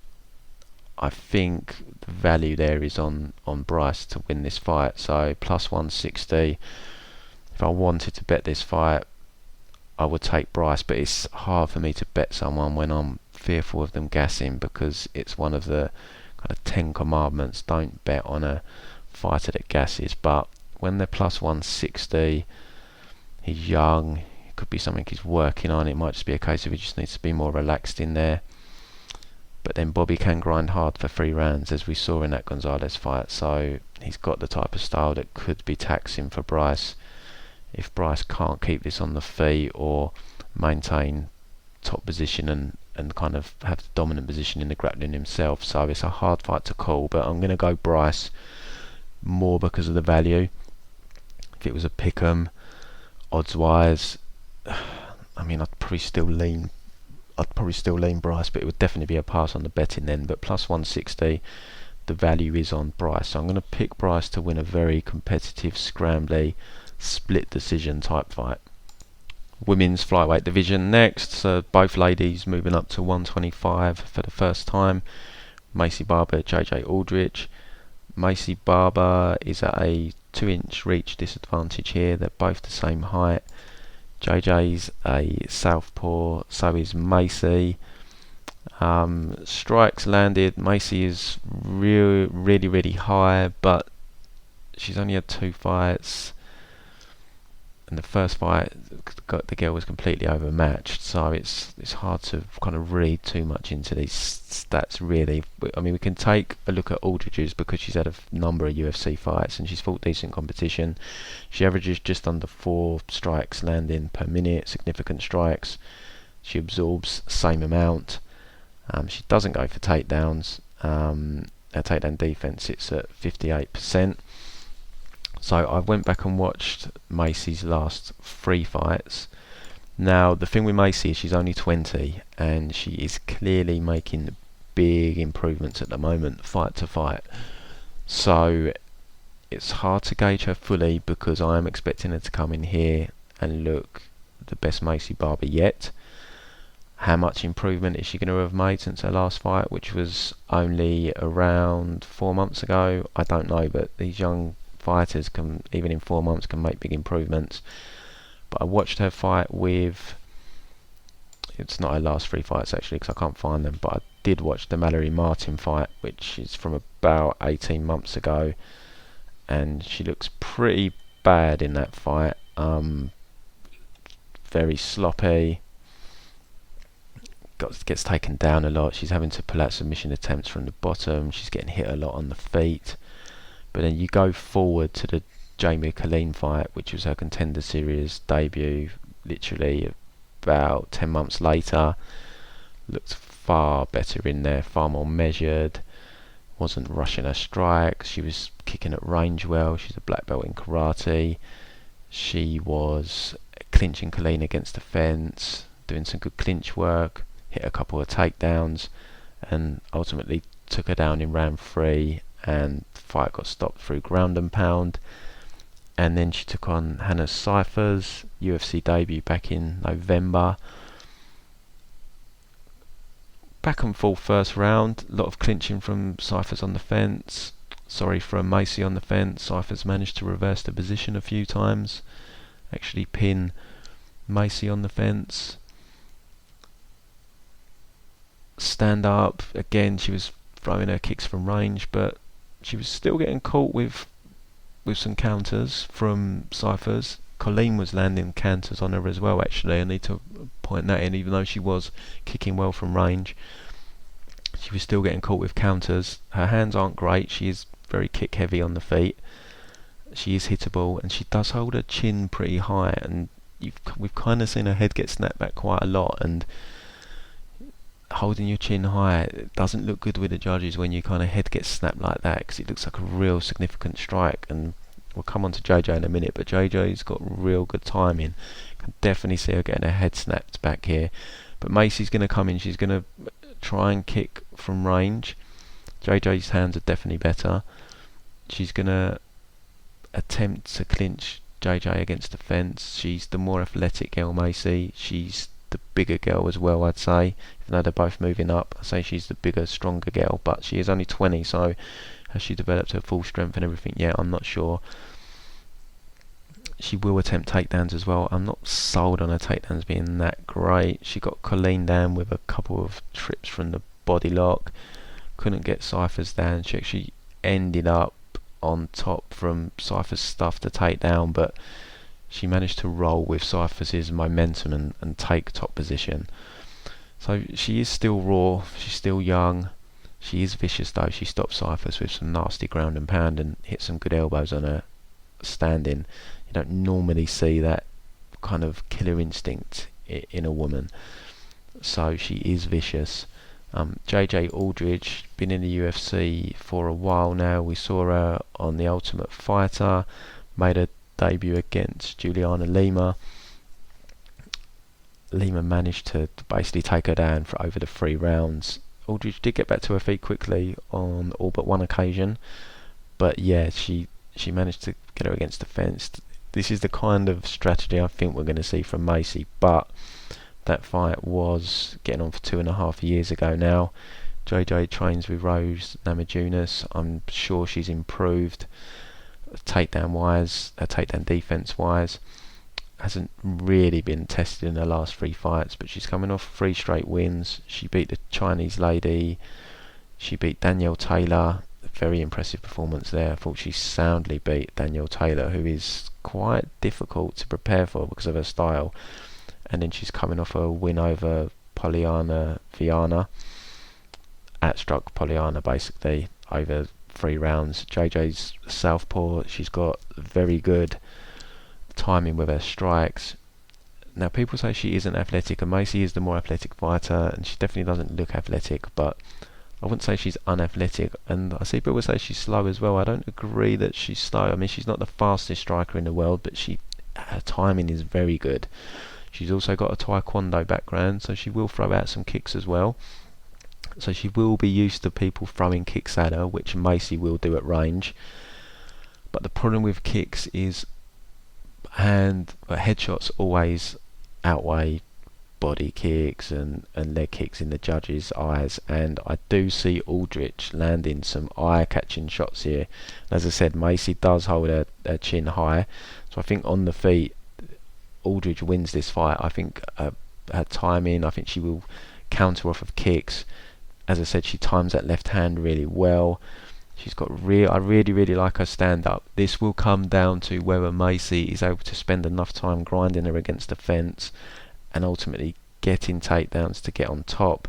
I think the value there is on Bryce to win this fight. So plus 160. If I wanted to bet this fight, I would take Bryce, but it's hard for me to bet someone when I'm fearful of them gassing, because it's one of the kind of 10 commandments. Don't bet on a fighter that gasses. But when they're plus 160, he's young. It could be something he's working on. It might just be a case of he just needs to be more relaxed in there. But then Bobby can grind hard for 3 rounds, as we saw in that Gonzalez fight. So he's got the type of style that could be taxing for Bryce if Bryce can't keep this on the feet or maintain top position and kind of have the dominant position in the grappling himself. So it's a hard fight to call, but I'm going to go Bryce more because of the value. If it was a pick'em, odds-wise, I mean, I'd probably still lean Bryce, but it would definitely be a pass on the betting then. But plus 160, the value is on Bryce. So I'm going to pick Bryce to win a very competitive, scrambly, split decision type fight. Women's flyweight division next. So both ladies moving up to 125 for the first time. Maycee Barber, JJ Aldrich. Maycee Barber is at a 2-inch reach disadvantage here. They're both the same height. JJ's a southpaw, so is Maycee. Strikes landed. Maycee is really high, but she's only had 2 fights. And the first fight, the girl was completely overmatched, so it's hard to kind of read too much into these stats, really. I mean, we can take a look at Aldrich's because she's had a number of UFC fights and she's fought decent competition. She averages just under 4 strikes landing per minute, significant strikes. She absorbs same amount. She doesn't go for takedowns. Her takedown defense sits at 58%. So I went back and watched Maycee's last 3 fights. Now, the thing with Maycee is she's only 20 and she is clearly making big improvements at the moment, fight to fight. So it's hard to gauge her fully because I am expecting her to come in here and look the best Maycee Barber yet. How much improvement is she going to have made since her last fight, which was only around 4 months ago? I don't know, but these young fighters can, even in 4 months, can make big improvements. But I watched her fight with It's not her last 3 fights actually, because I can't find them, but I did watch the Mallory Martin fight, which is from about 18 months ago, and she looks pretty bad in that fight. Very sloppy, gets taken down a lot. She's having to pull out submission attempts from the bottom. She's getting hit a lot on the feet. But then you go forward to the Jamie Colleen fight, which was her Contender Series debut, literally about 10 months later. Looked far better in there, far more measured, wasn't rushing her strikes. She was kicking at range well. She's a black belt in karate. She was clinching Colleen against the fence, doing some good clinch work, hit a couple of takedowns, and ultimately took her down in round 3, and the fight got stopped through ground and pound. And then she took on Hannah Cifers, UFC debut back in November. Back and forth first round, a lot of clinching from Cifers on the fence. From Maycee on the fence. Cifers managed to reverse the position a few times, actually pin Maycee on the fence. Stand up again, she was throwing her kicks from range, but she was still getting caught with some counters from Cifers. Colleen was landing counters on her as well, actually. I need to point that in. Even though she was kicking well from range, she was still getting caught with counters. Her hands aren't great. She is very kick heavy on the feet. She is hittable, and she does hold her chin pretty high, and we've kind of seen her head get snapped back quite a lot. And holding your chin high, it doesn't look good with the judges when your kind of head gets snapped like that, because it looks like a real significant strike. And we'll come on to JJ in a minute, but JJ's got real good timing. Can definitely see her getting her head snapped back here. But Maycee's going to come in. She's going to try and kick from range. JJ's hands are definitely better. She's going to attempt to clinch JJ against the fence. She's the more athletic girl, Maycee. She's the bigger girl as well, I'd say. Even though they're both moving up, I say she's the bigger, stronger girl, but she is only 20, so has she developed her full strength and everything yet? I'm not sure. She will attempt takedowns as well. I'm not sold on her takedowns being that great. She got Colleen down with a couple of trips from the body lock. Couldn't get Cifers down. She actually ended up on top from Cifers' stuff to take down, but she managed to roll with Cifers' momentum and take top position. So she is still raw. She's still young. She is vicious though. She stopped Cifers with some nasty ground and pound and hit some good elbows on her standing. You don't normally see that kind of killer instinct in a woman. So she is vicious. JJ Aldrich, been in the UFC for a while now. We saw her on The Ultimate Fighter. Made her debut against Juliana Lima. Lima managed to basically take her down for over the 3 rounds. Aldrich did get back to her feet quickly on all but one occasion, but yeah, she managed to get her against the fence. This is the kind of strategy I think we're going to see from Maycee, but that fight was getting on for 2.5 years ago now. JJ trains with Rose Namajunas. I'm sure she's improved takedown wise, takedown defense wise. Hasn't really been tested in her last 3 fights, but she's coming off 3 straight wins. She beat the Chinese lady. She beat Danielle Taylor. A very impressive performance there. I thought she soundly beat Danielle Taylor, who is quite difficult to prepare for because of her style. And then she's coming off a win over Poliana Viana. Outstruck Poliana basically over 3 rounds. JJ's southpaw. She's got very good timing with her strikes. Now people say she isn't athletic, and Maycee is the more athletic fighter, and she definitely doesn't look athletic, but I wouldn't say she's unathletic. And I see people say she's slow as well. I don't agree that she's slow. I mean, she's not the fastest striker in the world, but her timing is very good. She's also got a taekwondo background, so she will throw out some kicks as well. So she will be used to people throwing kicks at her, which Maycee will do at range. But the problem with kicks is headshots always outweigh body kicks and leg kicks in the judges' eyes, and I do see Aldrich landing some eye-catching shots here. As I said, Maycee does hold her chin high, so I think on the feet Aldrich wins this fight. I think a her timing. I think she will counter off of kicks. As I said, she times that left hand really well. She's got I really like her stand up. This will come down to whether Maycee is able to spend enough time grinding her against the fence and ultimately getting takedowns to get on top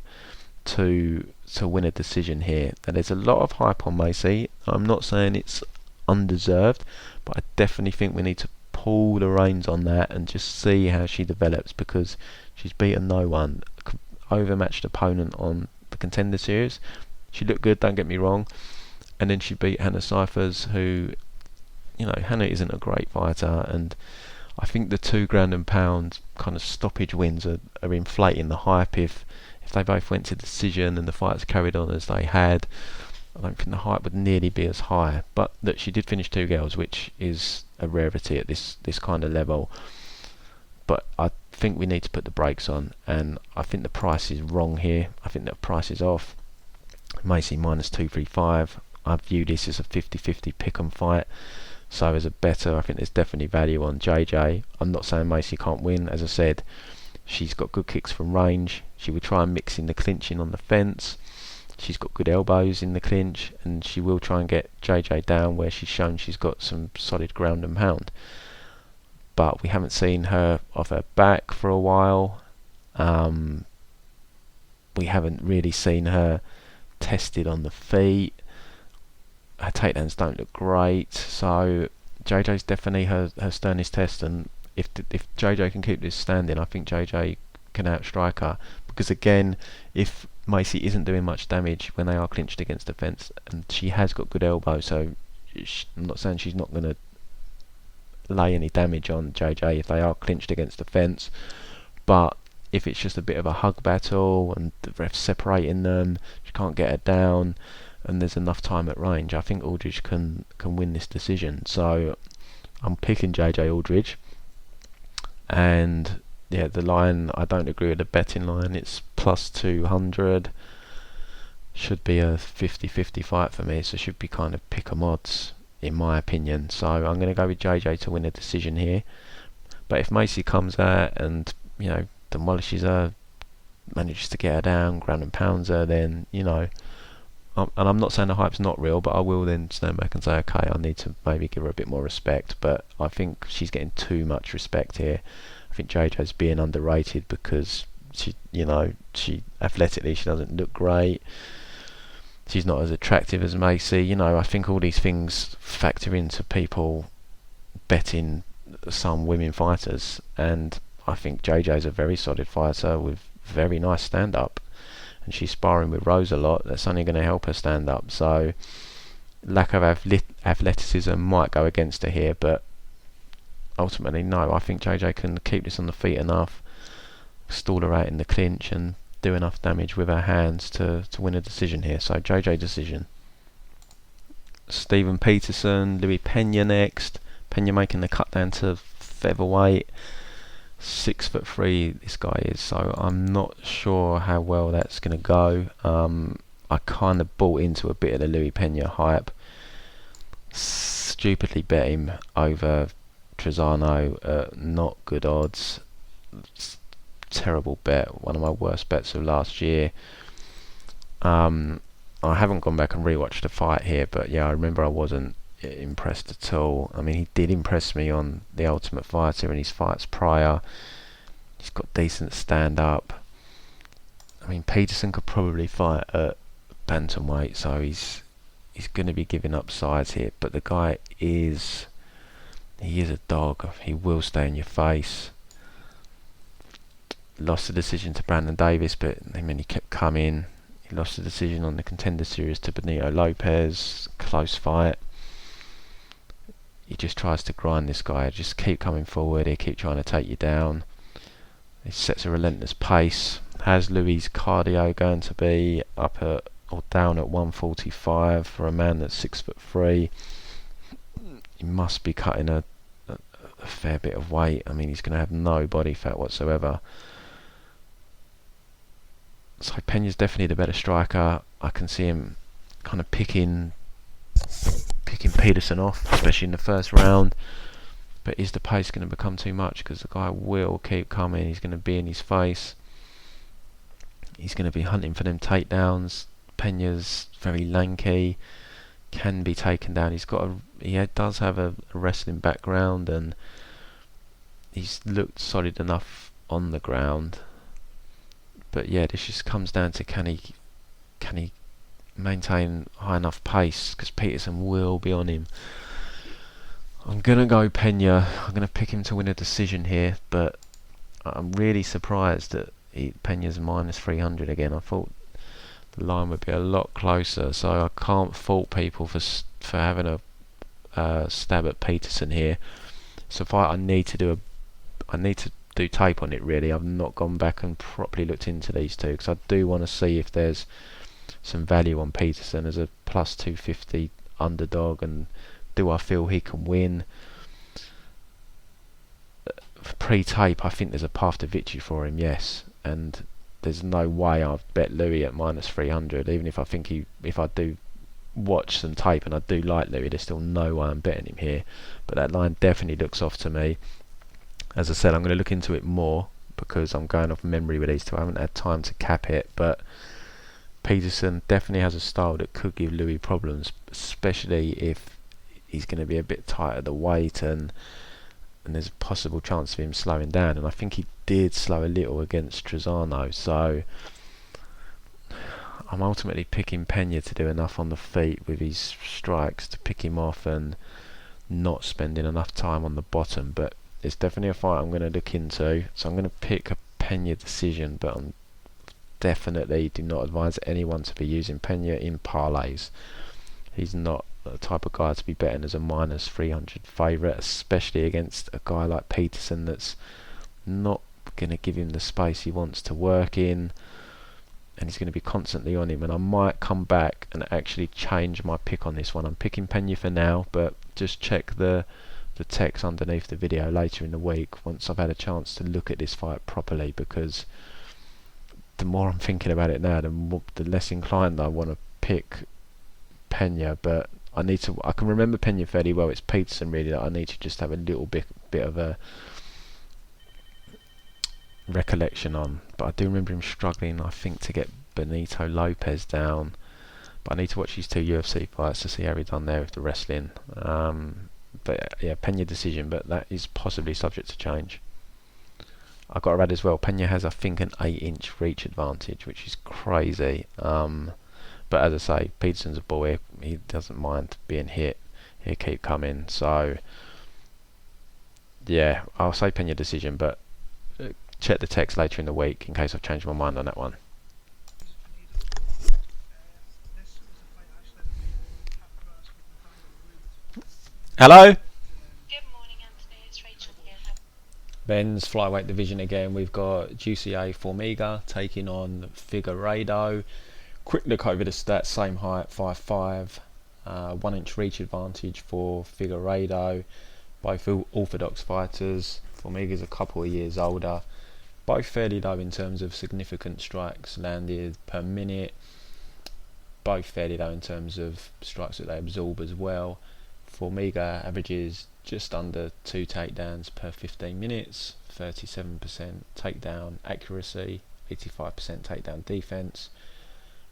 to win a decision here. Now, there's a lot of hype on Maycee. I'm not saying it's undeserved, but I definitely think we need to pull the reins on that and just see how she develops, because she's beaten no one. Overmatched opponent on the Contender Series. She looked good, don't get me wrong, and then she beat Hannah Cyphers, who, Hannah isn't a great fighter, and I think the 2 ground and pound kind of stoppage wins are inflating the hype. If they both went to decision and the fights carried on as they had, I don't think the hype would nearly be as high. But that she did finish 2 girls, which is a rarity at this kind of level. But I think we need to put the brakes on, and I think the price is wrong here. I think the price is off. Maycee -235. I view this as a 50-50 pick 'em fight. So as a better, I think there's definitely value on JJ. I'm not saying Maycee can't win. As I said, she's got good kicks from range. She would try and mix in the clinching on the fence. She's got good elbows in the clinch, and she will try and get JJ down where she's shown she's got some solid ground and pound. But we haven't seen her off her back for a while. We haven't really seen her tested on the feet. Her takedowns don't look great, so JJ's definitely her sternest test, and if JJ can keep this standing, I think JJ can outstrike her, because again, if Maycee isn't doing much damage when they are clinched against the fence, and she has got good elbows, so I'm not saying she's not going to lay any damage on JJ if they are clinched against the fence, but if it's just a bit of a hug battle and the ref's separating them, she can't get her down, and there's enough time at range, I think Aldrich can win this decision. So I'm picking JJ Aldrich. And yeah, the line, I don't agree with the betting line. It's +200. Should be a 50-50 fight for me, so should be kind of pick 'em odds in my opinion. So I'm going to go with JJ to win a decision here. But if Maycee comes out and demolishes her, manages to get her down, ground and pounds her, then and I'm not saying the hype's not real, but I will then stand back and say, okay, I need to maybe give her a bit more respect. But I think she's getting too much respect here. I think JJ's being underrated because she athletically she doesn't look great. She's not as attractive as Maycee. I think all these things factor into people betting some women fighters, and I think JJ's a very solid fighter with very nice stand-up. And she's sparring with Rose a lot. That's only going to help her stand up. So lack of athleticism might go against her here, but ultimately no, I think JJ can keep this on the feet enough, stall her out in the clinch and do enough damage with her hands to win a decision here. So JJ decision. Stephen Peterson, Louis Peña next. Peña making the cut down to featherweight. 6'3" this guy is, so I'm not sure how well that's going to go. I kind of bought into a bit of the Louis Peña hype. Stupidly bet him over Trezano, not good odds. Terrible bet, one of my worst bets of last year. I haven't gone back and rewatched the fight here, but yeah, I remember I wasn't impressed at all. I mean, he did impress me on The Ultimate Fighter and his fights prior. He's got decent stand up. I mean, Peterson could probably fight at bantamweight, so he's going to be giving up size here, but the guy is a dog. He will stay in your face. Lost the decision to Brandon Davis, but I mean, he kept coming. He lost the decision on the Contender Series to Benito Lopez. Close fight. He just tries to grind this guy. Just keep coming forward. He keep trying to take you down. He sets a relentless pace. Has Louis' cardio going to be up at or down at 145 for a man that's 6'3"? He must be cutting a fair bit of weight. I mean, he's going to have no body fat whatsoever. So Peña's definitely the better striker. I can see him kind of picking Peterson off, especially in the first round. But is the pace going to become too much? Because the guy will keep coming. He's going to be in his face. He's going to be hunting for them takedowns. Peña's very lanky, can be taken down. He does have a wrestling background, and he's looked solid enough on the ground. But yeah, this just comes down to can he maintain high enough pace, because Peterson will be on him. I'm gonna go Peña. I'm gonna pick him to win a decision here, but I'm really surprised that Peña's minus 300 again. I thought the line would be a lot closer, so I can't fault people for having a stab at Peterson here. So I need to do tape on it. Really, I've not gone back and properly looked into these two, because I do want to see if there's some value on Peterson as a plus 250 underdog, and do I feel he can win? Pre-tape, I think there's a path to victory for him, yes, and there's no way I've bet Louis at minus 300, even if I think if I do watch some tape and I do like Louis, there's still no way I'm betting him here. But that line definitely looks off to me. As I said, I'm going to look into it more, because I'm going off memory with these two. I haven't had time to cap it, but Peterson definitely has a style that could give Louis problems, especially if he's going to be a bit tight at the weight, and there's a possible chance of him slowing down, and I think he did slow a little against Trezano, so I'm ultimately picking Peña to do enough on the feet with his strikes to pick him off and not spending enough time on the bottom. But it's definitely a fight I'm going to look into, so I'm going to pick a Peña decision, but I'm definitely do not advise anyone to be using Peña in parlays. He's not the type of guy to be betting as a minus 300 favourite, especially against a guy like Peterson that's not going to give him the space he wants to work in, and he's going to be constantly on him. And I might come back and actually change my pick on this one. I'm picking Peña for now, but just check the text underneath the video later in the week once I've had a chance to look at this fight properly, because the more I'm thinking about it now, the less inclined I want to pick Peña. But I can remember Peña fairly well. It's Peterson really that I need to just have a little bit of a recollection on. But I do remember him struggling, I think, to get Benito Lopez down. But I need to watch these two UFC fights to see how he done there with the wrestling. But yeah, Peña decision, but that is possibly subject to change. I've got to add as well, Peña has, I think, an 8-inch reach advantage, which is crazy. But as I say, Peterson's a boy. He doesn't mind being hit. He'll keep coming. So yeah, I'll say Peña decision, but check the text later in the week in case I've changed my mind on that one. Hello. Good morning, Anthony. It's Rachel here. Men's flyweight division again. We've got Jussier Formiga taking on Figueiredo. Quick look over the stats. Same height, 5'5", 1-inch reach advantage for Figueiredo. Both orthodox fighters. Formiga's a couple of years older. Both fairly low in terms of significant strikes landed per minute. Both fairly low in terms of strikes that they absorb as well. Formiga averages just under 2 takedowns per 15 minutes, 37% takedown accuracy, 85% takedown defense.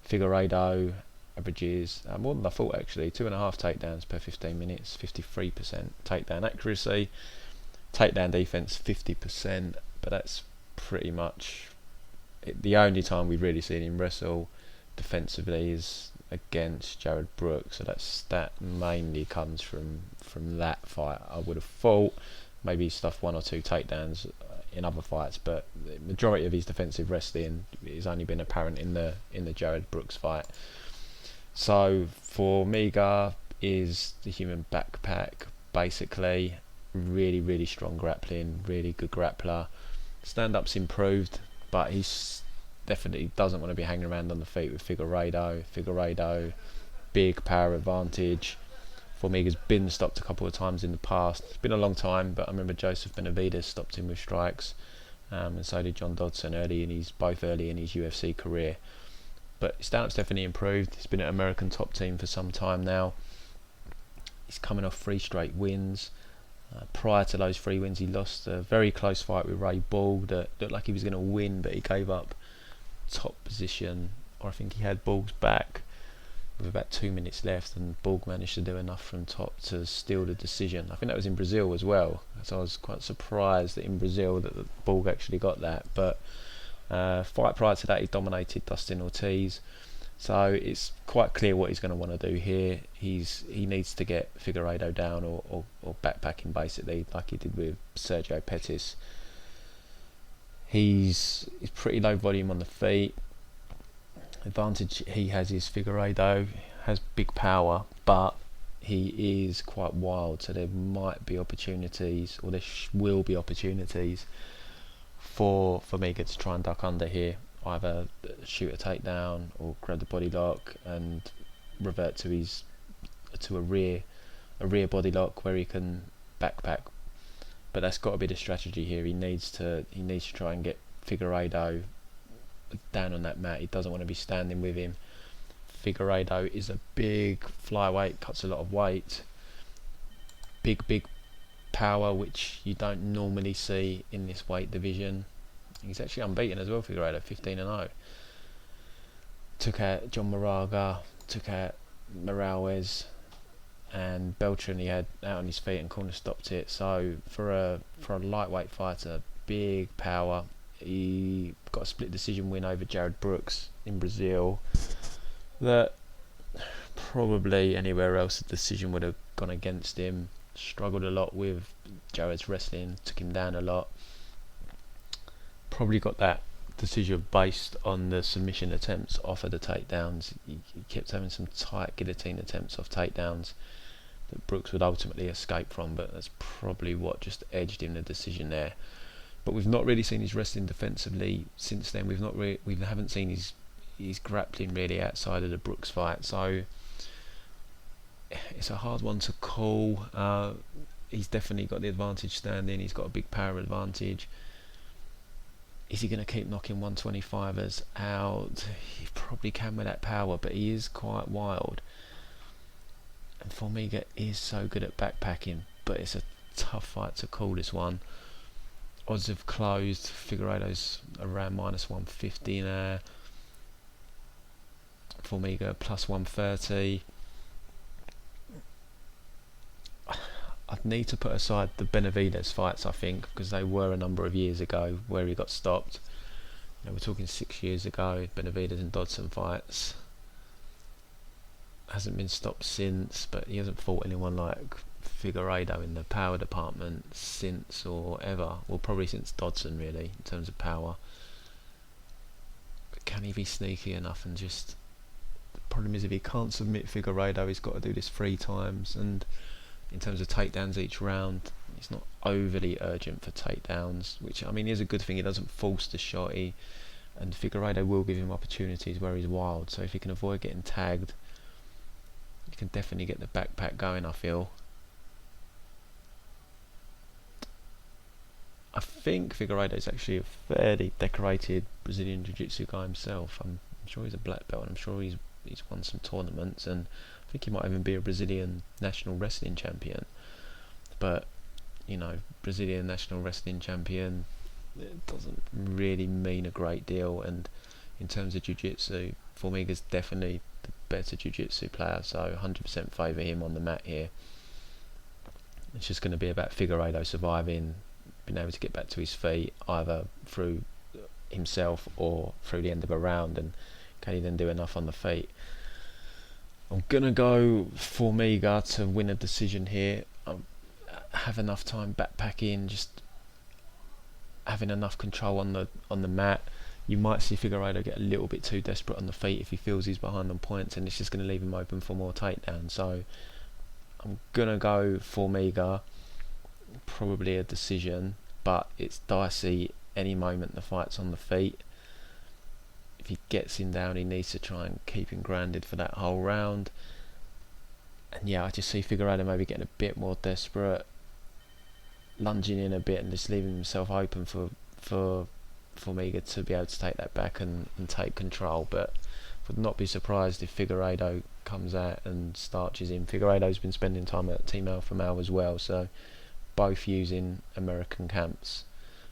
Figueiredo averages more than I thought actually, 2.5 takedowns per 15 minutes, 53% takedown accuracy, takedown defense 50%, but that's pretty much it. The only time we've really seen him wrestle defensively is against Jared Brooks, so that stat mainly comes from that fight. I would have thought maybe he stuffed 1 or 2 takedowns in other fights, but the majority of his defensive wrestling has only been apparent in the Jared Brooks fight. So Formiga is the human backpack basically. Really strong grappling, really good grappler. Stand-up's improved, but he's definitely doesn't want to be hanging around on the feet with Figueiredo, big power advantage. Formiga's been stopped a couple of times in the past. It's been a long time, but I remember Joseph Benavidez stopped him with strikes, and so did John Dodson both early in his UFC career. But his stand-up's definitely improved. He's been at American Top Team for some time now. He's coming off 3 straight wins. Prior to those 3 wins, he lost a very close fight with Ray Ball that looked like he was going to win, but he gave up top position, or I think he had Ball's back with about 2 minutes left, and Ball managed to do enough from top to steal the decision. I think that was in Brazil as well, so I was quite surprised that in Brazil that Ball actually got that. But fight prior to that, he dominated Dustin Ortiz. So it's quite clear what he's going to want to do here. He needs to get Figueiredo down or backpack him, basically, like he did with Sergio Pettis. He's pretty low volume on the feet. Advantage he has is Figueiredo has big power, but he is quite wild, so there might be opportunities, or there will be opportunities for Formiga to try and duck under here. Either shoot a takedown or grab the body lock and revert to a rear body lock where he can backpack. But that's got to be the strategy here. He needs to try and get Figueiredo down on that mat. He doesn't want to be standing with him. Figueiredo is a big flyweight, cuts a lot of weight, big power, which you don't normally see in this weight division. He's actually unbeaten as well, Figueiredo, 15-0. Took out John Moraga, took out Morales, and Beltran he had out on his feet and corner stopped it. So for a lightweight fighter, big power. He got a split decision win over Jared Brooks in Brazil. That probably anywhere else the decision would have gone against him. Struggled a lot with Jared's wrestling, took him down a lot. Probably got that decision based on the submission attempts off of the takedowns. He kept having some tight guillotine attempts off takedowns that Brooks would ultimately escape from, but that's probably what just edged him the decision there. But we've not really seen his wrestling defensively since then. We haven't seen his grappling really outside of the Brooks fight, so it's a hard one to call. He's definitely got the advantage standing. He's got a big power advantage. Is he going to keep knocking 125ers out? He probably can with that power, but he is quite wild. And Formiga is so good at backpacking, but it's a tough fight to call, this one. Odds have closed. Figueiredo's around -150 now. Formiga +130. I'd need to put aside the Benavidez fights, I think, because they were a number of years ago where he got stopped. We're talking 6 years ago. Benavidez and Dodson fights. Hasn't been stopped since, but he hasn't fought anyone like Figueiredo in the power department since or ever. Well, probably since Dodson, really, in terms of power. But can he be sneaky enough and just... The problem is if he can't submit Figueiredo, he's got to do this 3 times, and in terms of takedowns each round, it's not overly urgent for takedowns, which I mean is a good thing. He doesn't force the shot, and Figueiredo will give him opportunities where he's wild. So if he can avoid getting tagged, you can definitely get the backpack going, I feel. I think Figueiredo is actually a fairly decorated Brazilian Jiu-Jitsu guy himself. I'm sure he's a black belt, and I'm sure he's won some tournaments, and I think he might even be a Brazilian national wrestling champion. But, you know, Brazilian national wrestling champion, it doesn't really mean a great deal. And in terms of jiu-jitsu, Formiga's definitely the better jiu-jitsu player, so 100% favour him on the mat here. It's just going to be about Figueiredo surviving, being able to get back to his feet, either through himself or through the end of a round, and can he then do enough on the feet. I'm going to go Formiga to win a decision here. Have enough time backpacking, just having enough control on the mat. You might see Figueiredo get a little bit too desperate on the feet if he feels he's behind on points, and it's just going to leave him open for more takedowns. So I'm going to go Formiga, probably a decision, but it's dicey any moment the fight's on the feet. If he gets him down, he needs to try and keep him grounded for that whole round. And yeah, I just see Figueiredo maybe getting a bit more desperate, lunging in a bit and just leaving himself open for Formiga to be able to take that back and take control. But would not be surprised if Figueiredo comes out and starches him. Figueiredo's been spending time at Team Alpha Male as well, so both using American camps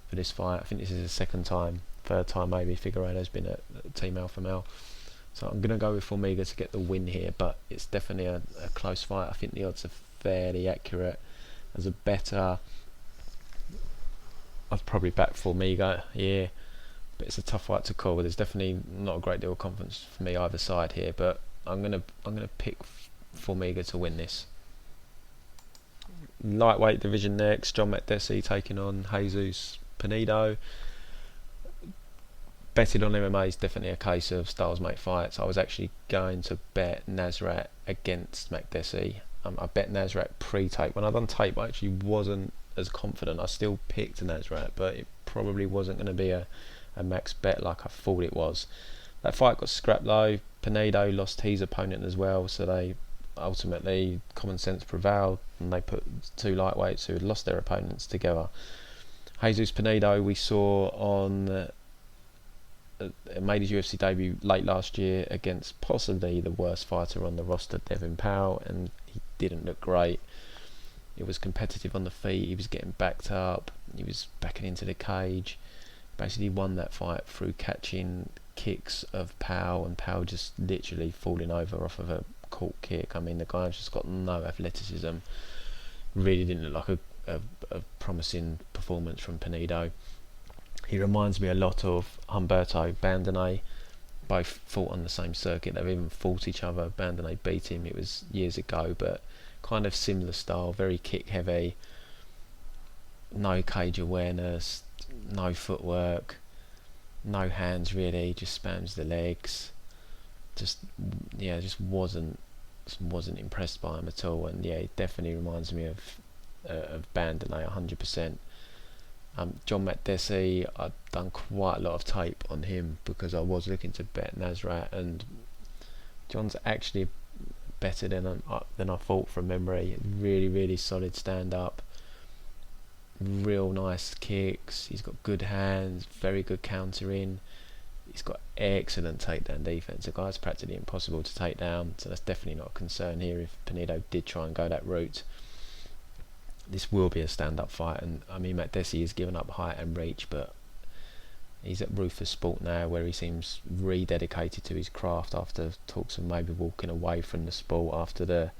for this fight. I think this is the third time maybe Figueiredo's been at Team Alpha Male. So I'm going to go with Formiga to get the win here, but it's definitely a close fight. I think the odds are fairly accurate. As a bettor, I'd probably back Formiga here, but it's a tough fight to call. There's definitely not a great deal of confidence for me either side here, but I'm gonna pick Formiga to win this. Lightweight division next, John Makdessi taking on Jesus Pinedo. Betting on MMA is definitely a case of styles make fights. I was actually going to bet Nasrat against Makdessi. I bet Nasrat pre-tape. When I done tape, I actually wasn't as confident. I still picked Nasrat, but it probably wasn't going to be a max bet like I thought it was. That fight got scrapped though. Pinedo lost his opponent as well, so they ultimately, common sense prevailed, and they put two lightweights who had lost their opponents together. Jesus Pinedo we saw on made his UFC debut late last year against possibly the worst fighter on the roster, Devin Powell, and he didn't look great. It was competitive on the feet, he was getting backed up, he was backing into the cage. Basically won that fight through catching kicks of Powell, and Powell just literally falling over off of a caught kick. I mean, the guy's just got no athleticism. Really didn't look like a promising performance from Pinedo. He reminds me a lot of Humberto Bandenet. Both fought on the same circuit. They've even fought each other. Bandenet beat him. It was years ago, but kind of similar style. Very kick heavy. No cage awareness. No footwork. No hands really. Just spams the legs. Just wasn't impressed by him at all. And yeah, it definitely reminds me of Bandenet 100%. John Makdessi, I've done quite a lot of tape on him because I was looking to bet Nasrat, and John's actually better than I thought from memory. Really solid stand up, real nice kicks. He's got good hands, very good countering. He's got excellent takedown defense. The guy's practically impossible to take down, so that's definitely not a concern here if Pinedo did try and go that route. This will be a stand-up fight, and I mean Makdessi has given up height and reach, but he's at Ruthless Sport now, where he seems rededicated to his craft after talks of maybe walking away from the sport after the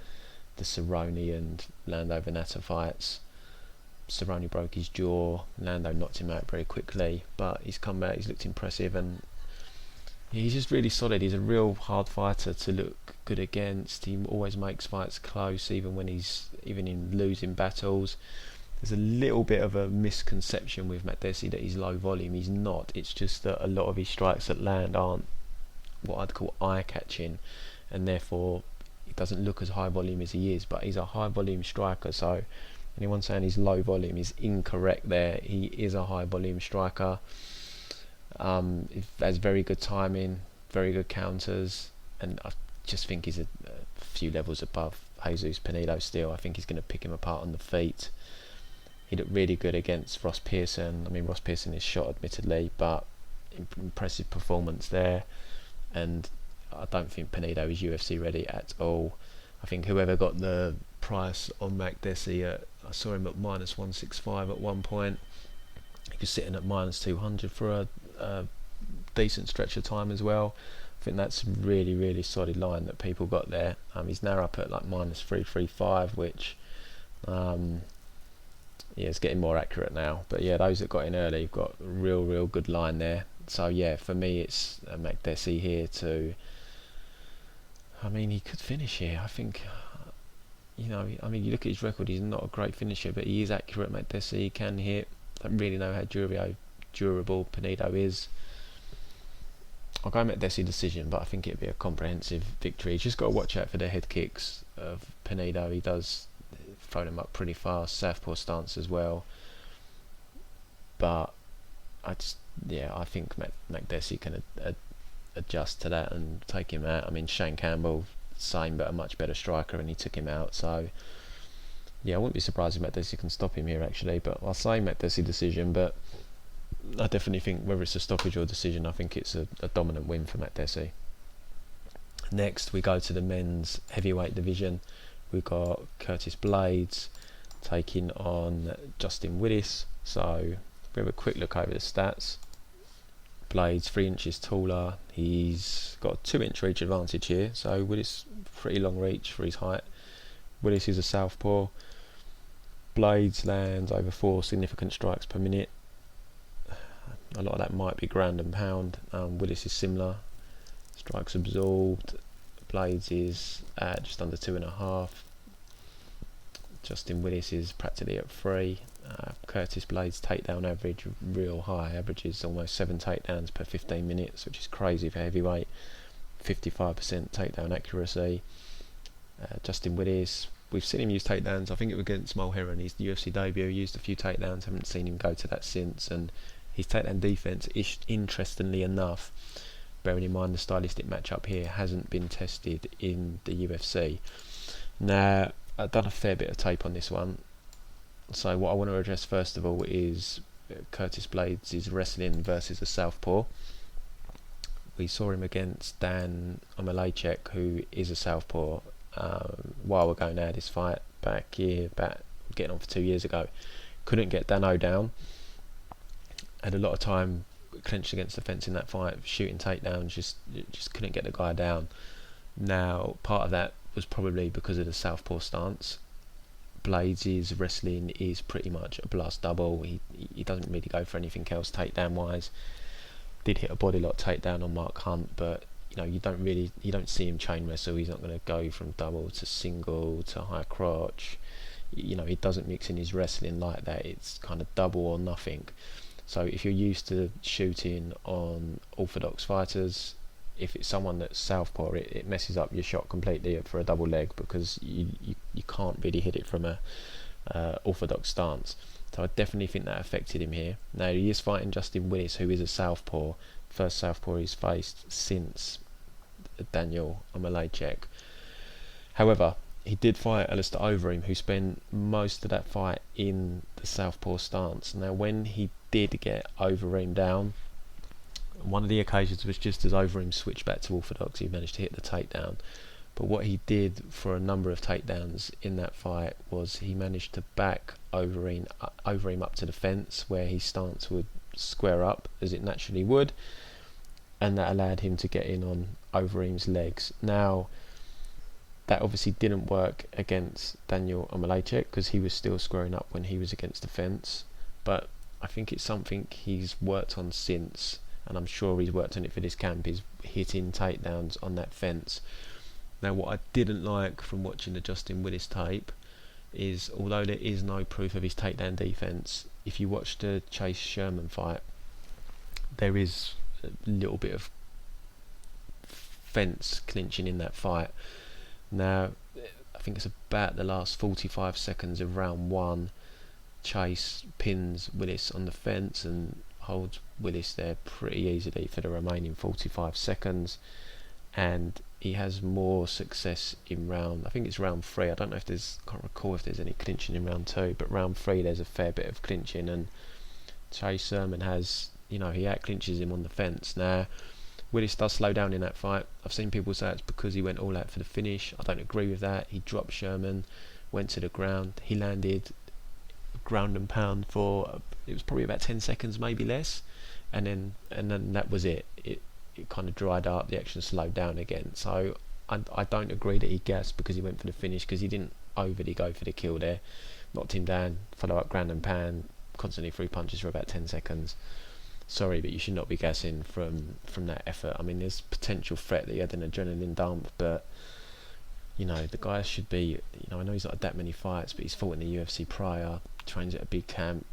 Cerrone and Lando Venata fights. Cerrone broke his jaw, Lando knocked him out very quickly, but he's come back, he's looked impressive, and he's just really solid. He's a real hard fighter to look good against. He always makes fights close, even in losing battles. There's a little bit of a misconception with Makdessi that he's low volume. He's not. It's just that a lot of his strikes that land aren't what I'd call eye-catching, and therefore it doesn't look as high volume as he is. But he's a high volume striker, so anyone saying he's low volume is incorrect there. He is a high volume striker. He has very good timing, very good counters, and I just think he's a few levels above Jesus Pinedo still. I think he's going to pick him apart on the feet. He looked really good against Ross Pearson. I mean, Ross Pearson is shot admittedly, but impressive performance there, and I don't think Pinedo is UFC ready at all. I think whoever got the price on Makdessi, I saw him at -165 at one point. He was sitting at -200 for a decent stretch of time as well. I think that's a really solid line that people got there. He's now up at like -335, which it's getting more accurate now. But yeah, those that got in early have got a real good line there. So yeah, for me it's Makdessi here to. I mean, he could finish here. I think. You look at his record. He's not a great finisher, but he is accurate. Makdessi, he can hit. I don't really know how durable Pinedo is. I'll go Makdessi decision, but I think it'd be a comprehensive victory. He's just got to watch out for the head kicks of Pinedo. He does throw them up pretty fast, southpaw stance as well. But I think Makdessi can adjust to that and take him out. I mean, Shane Campbell, same but a much better striker, and he took him out. So yeah, I wouldn't be surprised if Makdessi can stop him here actually. But I'll say Makdessi decision, but I definitely think whether it's a stoppage or decision, I think it's a dominant win for Makdessi. Next we go to the men's heavyweight division. We've got Curtis Blaydes taking on Justin Willis. So we have a quick look over the stats. Blaydes 3 inches taller. He's got a 2-inch reach advantage here, so Willis pretty long reach for his height. Willis is a southpaw. Blaydes lands over 4 significant strikes per minute. A lot of that might be ground and pound. Willis is similar. Strikes absorbed. Blaydes is at just under 2.5. Justin Willis is practically at 3. Curtis Blaydes' takedown average real high, averages almost 7 takedowns per 15 minutes, which is crazy for heavyweight. 55% takedown accuracy. Justin Willis, we've seen him use takedowns. I think it was against Mulheron, his UFC debut, used a few takedowns. Haven't seen him go to that since, and his takedown defense is, interestingly enough, bearing in mind the stylistic matchup here, hasn't been tested in the UFC. Now, I've done a fair bit of tape on this one. So what I want to address first of all is Curtis Blaydes' wrestling versus a southpaw. We saw him against Dan Omalejchek, who is a southpaw, a while ago now. This fight back getting on for 2 years ago. Couldn't get Dano down. Had a lot of time clenched against the fence in that fight, shooting takedowns, just couldn't get the guy down. Now, part of that was probably because of the southpaw stance. Blaydes' wrestling is pretty much a blast double. He doesn't really go for anything else takedown wise. Did hit a body lock takedown on Mark Hunt, but you don't see him chain wrestle. He's not going to go from double to single to high crotch. He doesn't mix in his wrestling like that. It's kind of double or nothing. So if you're used to shooting on orthodox fighters, if it's someone that's southpaw, it messes up your shot completely for a double leg, because you can't really hit it from a orthodox stance. So I definitely think that affected him here. Now he is fighting Justin Willis, who is a southpaw, first southpaw he's faced since Daniel Omalejchek. However, he did fight Alistair Overeem, who spent most of that fight in the southpaw stance. Now when he did get Overeem down, one of the occasions was just as Overeem switched back to orthodox, he managed to hit the takedown. But what he did for a number of takedowns in that fight was he managed to back Overeem up to the fence, where his stance would square up as it naturally would, and that allowed him to get in on Overeem's legs. Now, that obviously didn't work against Daniel Omalejchek, because he was still squaring up when he was against the fence. But I think it's something he's worked on since, and I'm sure he's worked on it for this camp, is hitting takedowns on that fence. Now, what I didn't like from watching the Justin Willis tape is, although there is no proof of his takedown defense, if you watch the Chase Sherman fight, there is a little bit of fence clinching in that fight. Now, I think it's about the last 45 seconds of round 1, Chase pins Willis on the fence and holds Willis there pretty easily for the remaining 45 seconds, and he has more success in I think it's round 3. I don't know if can't recall if there's any clinching in round 2, but round 3 there's a fair bit of clinching, and Chase Sherman has, he out clinches him on the fence. Now, Willis does slow down in that fight. I've seen people say it's because he went all out for the finish. I don't agree with that. He dropped Sherman, went to the ground. He landed ground and pound for, it was probably about 10 seconds, maybe less, and then that was it. It kind of dried up. The action slowed down again. So I don't agree that he gassed because he went for the finish, because he didn't overly go for the kill there. Knocked him down, follow up ground and pound, constantly threw punches for about 10 seconds. Sorry, but you should not be gassing from that effort. I mean, there's potential threat that he had an adrenaline dump, but the guy should be, I know he's not had that many fights, but he's fought in the UFC prior, trains at a big camp,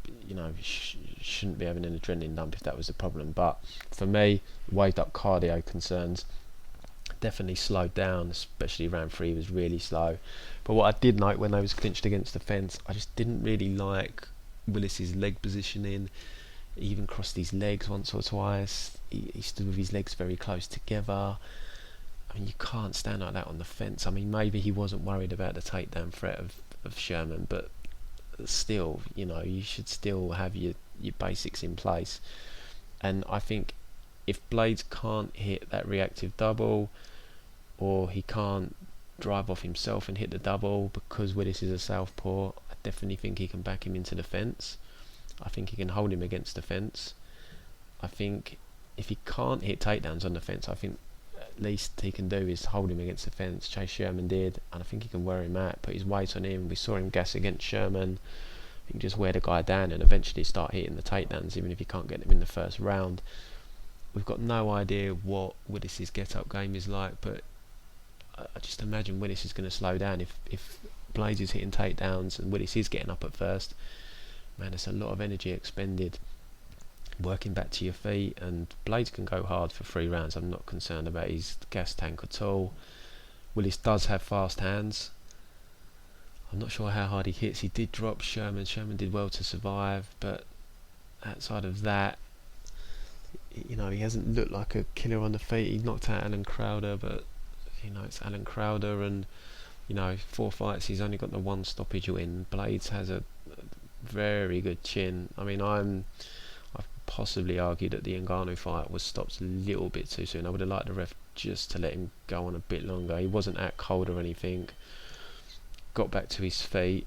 shouldn't be having an adrenaline dump if that was the problem. But for me, waved up cardio concerns, definitely slowed down, especially round 3 was really slow. But what I did note when I was clinched against the fence, I just didn't really like Willis's leg positioning. He even crossed his legs once or twice. He stood with his legs very close together. I mean, you can't stand like that on the fence. I mean, maybe he wasn't worried about the takedown threat of Sherman, but still, you should still have your basics in place. And I think if Blaydes can't hit that reactive double, or he can't drive off himself and hit the double because Willis is a southpaw, I definitely think he can back him into the fence. I think he can hold him against the fence. I think if he can't hit takedowns on the fence, I think at least he can do is hold him against the fence. Chase Sherman did, and I think he can wear him out, put his weight on him. We saw him gas against Sherman. He can just wear the guy down and eventually start hitting the takedowns, even if he can't get them in the first round. We've got no idea what Willis's get-up game is like, but I just imagine Willis is going to slow down if Blaydes is hitting takedowns and Willis is getting up at first. Man, it's a lot of energy expended working back to your feet, and Blaydes can go hard for 3 rounds. I'm not concerned about his gas tank at all. Willis does have fast hands. I'm not sure how hard he hits. He did drop Sherman. Sherman did well to survive, but outside of that, you know, he hasn't looked like a killer on the feet. He knocked out Alan Crowder, but you know, it's Alan Crowder, and you know, 4 fights he's only got the 1 stoppage win. Blaydes has a very good chin. I mean, I've possibly argued that the Ngannou fight was stopped a little bit too soon. I would have liked the ref just to let him go on a bit longer. He wasn't out cold or anything. Got back to his feet.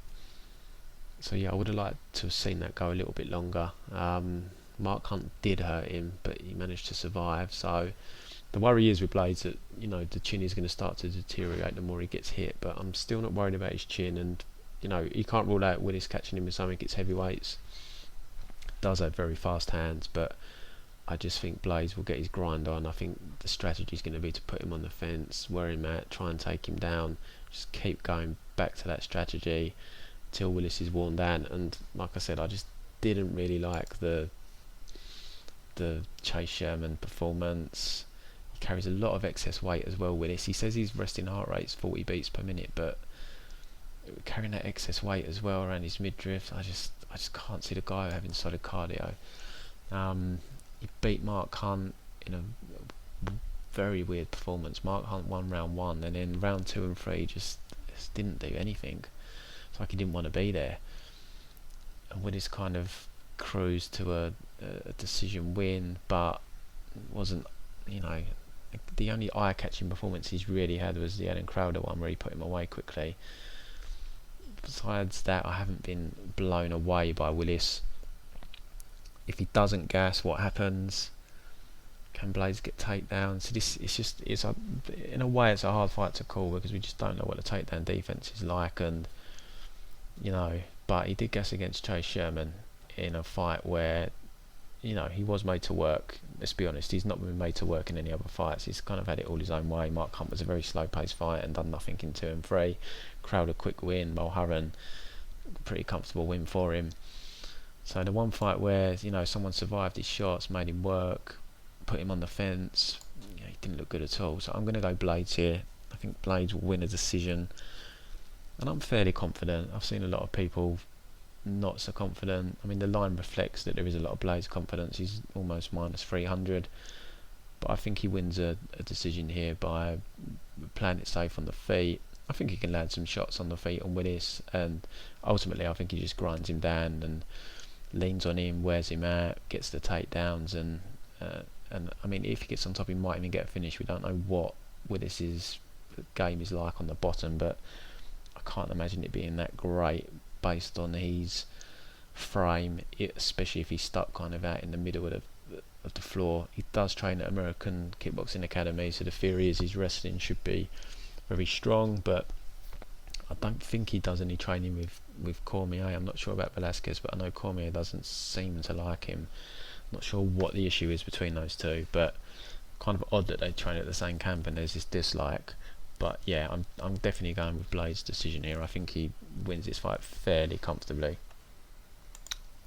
So yeah, I would have liked to have seen that go a little bit longer. Mark Hunt did hurt him, but he managed to survive. So the worry is with Blaydes that, you know, the chin is going to start to deteriorate the more he gets hit. But I'm still not worried about his chin, and you know, you can't rule out Willis catching him with something. It's heavyweights. Does have very fast hands, but I just think Blaydes will get his grind on. I think the strategy is going to be to put him on the fence, wear him out, try and take him down, just keep going back to that strategy till Willis is worn down. And like I said, I just didn't really like the Chase Sherman performance. He carries a lot of excess weight as well, Willis. He says his resting heart rate's 40 beats per minute, but carrying that excess weight as well around his midriff, I just can't see the guy having solid cardio. He beat Mark Hunt in a very weird performance. Mark Hunt won round 1, and then round 2 and 3 just didn't do anything. It's like he didn't want to be there. And Willis kind of cruised to a decision win, but wasn't, you know, the only eye-catching performance he's really had was the Alan Crowder one where he put him away quickly. Besides that, I haven't been blown away by Willis. If he doesn't gas, what happens? Can Blaydes get takedowns? So in a way, it's a hard fight to call because we just don't know what the takedown defense is like, and you know. But he did gas against Chase Sherman in a fight where, you know, he was made to work. Let's be honest, he's not been made to work in any other fights. He's kind of had it all his own way. Mark Hunt was a very slow-paced fight and done nothing in 2 and 3. Crowder quick win. Mulherron, pretty comfortable win for him. So the one fight where, you know, someone survived his shots, made him work, put him on the fence, you know, he didn't look good at all. So I'm going to go Blaydes here. I think Blaydes will win a decision, and I'm fairly confident. I've seen a lot of people not so confident. I mean, the line reflects that there is a lot of Blaydes confidence. He's almost minus 300, but I think he wins a decision here by playing it safe on the feet. I think he can land some shots on the feet on Willis, and ultimately I think he just grinds him down and leans on him, wears him out, gets the takedowns, and I mean, if he gets on top, he might even get a finish. We don't know what Willis's game is like on the bottom, but I can't imagine it being that great based on his frame, especially if he's stuck kind of out in the middle of the floor. He does train at American Kickboxing Academy, so the theory is his wrestling should be very strong, but I don't think he does any training with Cormier. I'm not sure about Velasquez, but I know Cormier doesn't seem to like him. Not sure what the issue is between those two, but kind of odd that they train at the same camp and there's this dislike. But yeah, I'm definitely going with Blaydes' decision here. I think he wins this fight fairly comfortably.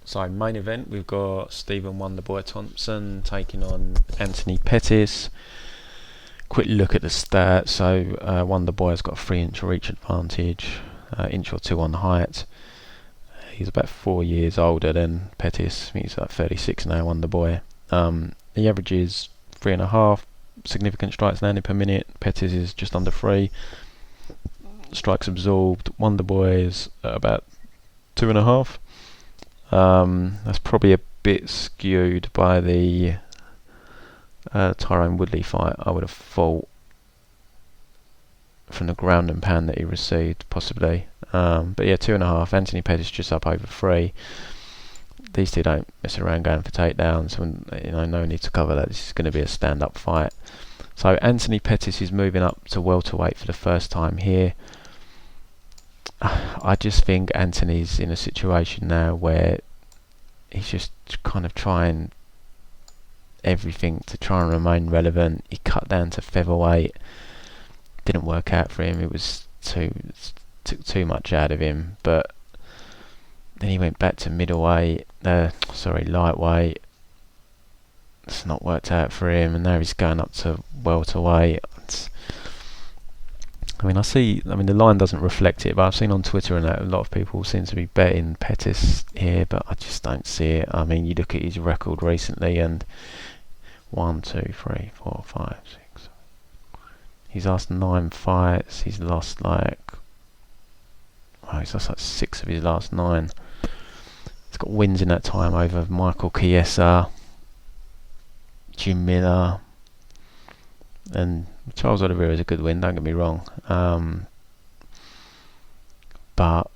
So main event, we've got Stephen Wonderboy Thompson taking on Anthony Pettis. Quick look at the stats. So Wonderboy's got a 3-inch reach advantage, inch or 2 on height. He's about 4 years older than Pettis. He's like 36 now, Wonderboy. He averages 3.5 significant strikes landed per minute. Pettis is just under 3 strikes absorbed. Wonderboy is at about 2.5. That's probably a bit skewed by the Tyrone Woodley fight, I would have thought, from the ground and pound that he received, possibly. But yeah, 2.5. Anthony Pettis just up over 3. These two don't mess around going for takedowns, and no need to cover that. This is going to be a stand-up fight. So Anthony Pettis is moving up to welterweight for the first time here. I just think Anthony's in a situation now where he's just kind of trying everything to try and remain relevant. He cut down to featherweight, didn't work out for him. It was took too much out of him, but then he went back to lightweight. It's not worked out for him, and now he's going up to welterweight. The line doesn't reflect it, but I've seen on Twitter and that a lot of people seem to be betting Pettis here, but I just don't see it. I mean, you look at his record recently, and 1, 2, 3, 4, 5, 6. He's lost 9 fights. He's lost like 6 of his last 9. He's got wins in that time over Michael Chiesa, Jim Miller, and Charles Oliveira is a good win, don't get me wrong. But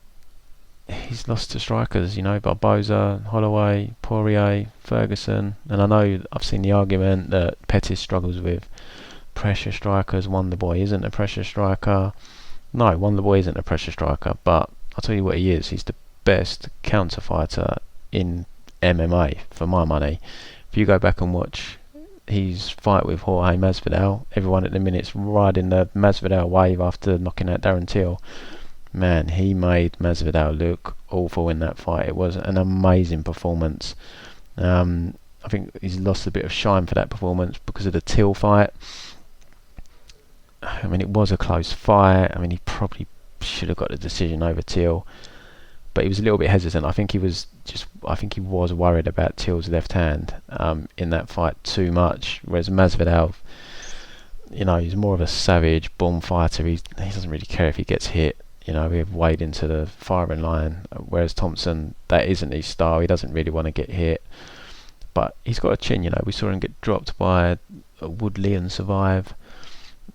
he's lost to strikers, Barboza, Holloway, Poirier, Ferguson. And I know I've seen the argument that Pettis struggles with pressure strikers. Wonderboy isn't a pressure striker. No, Wonderboy isn't a pressure striker, but I'll tell you what he is. He's the best counter fighter in MMA, for my money. If you go back and watch his fight with Jorge Masvidal, everyone at the minute's riding the Masvidal wave after knocking out Darren Till. Man, he made Masvidal look awful in that fight. It was an amazing performance. I think he's lost a bit of shine for that performance because of the Till fight. I mean, it was a close fight. I mean, he probably should have got the decision over Till, but he was a little bit hesitant. I think he was worried about Till's left hand in that fight too much. Whereas Masvidal, he's more of a savage, born fighter. He doesn't really care if he gets hit. He'll wade into the firing line. Whereas Thompson, that isn't his style. He doesn't really want to get hit. But he's got a chin. We saw him get dropped by Woodley and survive.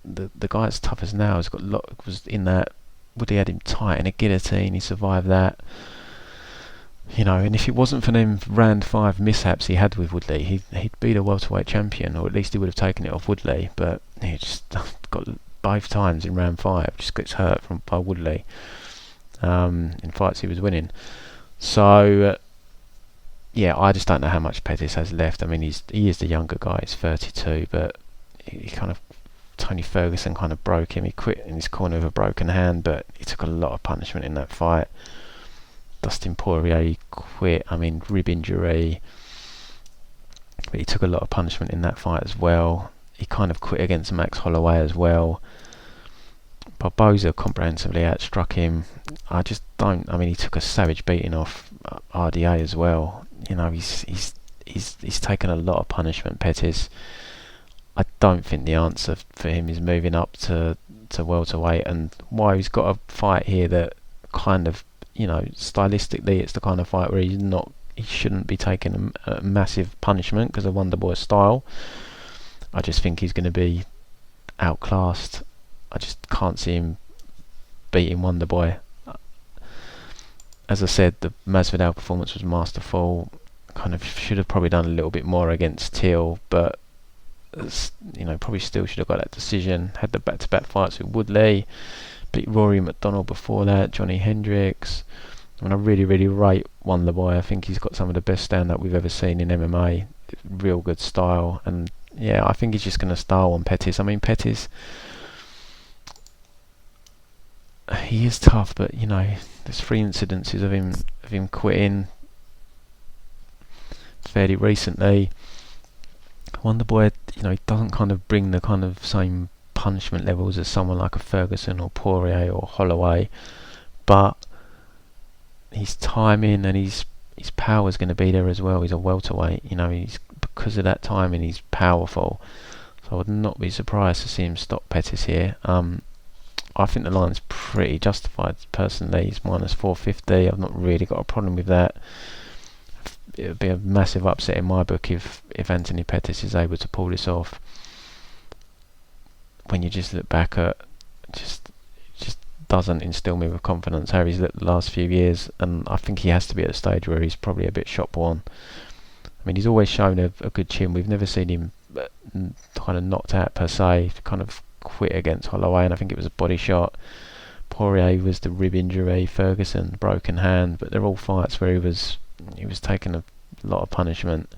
The guy that's tough as now was in that. Woodley had him tight in a guillotine. He survived that. And if it wasn't for them round 5 mishaps he had with Woodley, he'd be the welterweight champion, or at least he would have taken it off Woodley. But he just got both times in round 5, just gets hurt by Woodley in fights he was winning. So I just don't know how much Pettis has left. I mean, he is the younger guy. He's 32, but he kind of, Tony Ferguson kind of broke him. He quit in his corner with a broken hand, but he took a lot of punishment in that fight. Dustin Poirier quit, rib injury, but he took a lot of punishment in that fight as well. He kind of quit against Max Holloway as well. Barboza comprehensively outstruck him. He took a savage beating off RDA as well. He's taken a lot of punishment, Pettis. I don't think the answer for him is moving up to welterweight, and why he's got a fight here that kind of, stylistically it's the kind of fight where he shouldn't be taking a massive punishment because of Wonderboy's style. I just think he's going to be outclassed. I just can't see him beating Wonderboy. As I said, the Masvidal performance was masterful. Kind of should have probably done a little bit more against Till, but probably still should have got that decision. Had the back-to-back fights with Woodley, beat Rory MacDonald before that, Johnny Hendricks. I really, really rate Wonderboy. I think he's got some of the best stand-up we've ever seen in MMA. Real good style, and I think he's just going to style on Pettis. Pettis, he is tough, but there's 3 incidences of him quitting fairly recently. Wonderboy, he doesn't kind of bring the kind of same punishment levels as someone like a Ferguson or Poirier or Holloway, but his timing and his power is going to be there as well. He's a welterweight, he's, because of that timing, he's powerful. So I would not be surprised to see him stop Pettis here. I think the line's pretty justified personally. He's minus 450. I've not really got a problem with that. It would be a massive upset in my book if Anthony Pettis is able to pull this off. When you just look back at just doesn't instill me with confidence how he's looked the last few years, and I think he has to be at a stage where he's probably a bit shot-born. I mean, he's always shown a good chin. We've never seen him kind of knocked out per se, kind of quit against Holloway, and I think it was a body shot. Poirier was the rib injury, Ferguson broken hand, but they're all fights where he was taking a lot of punishment.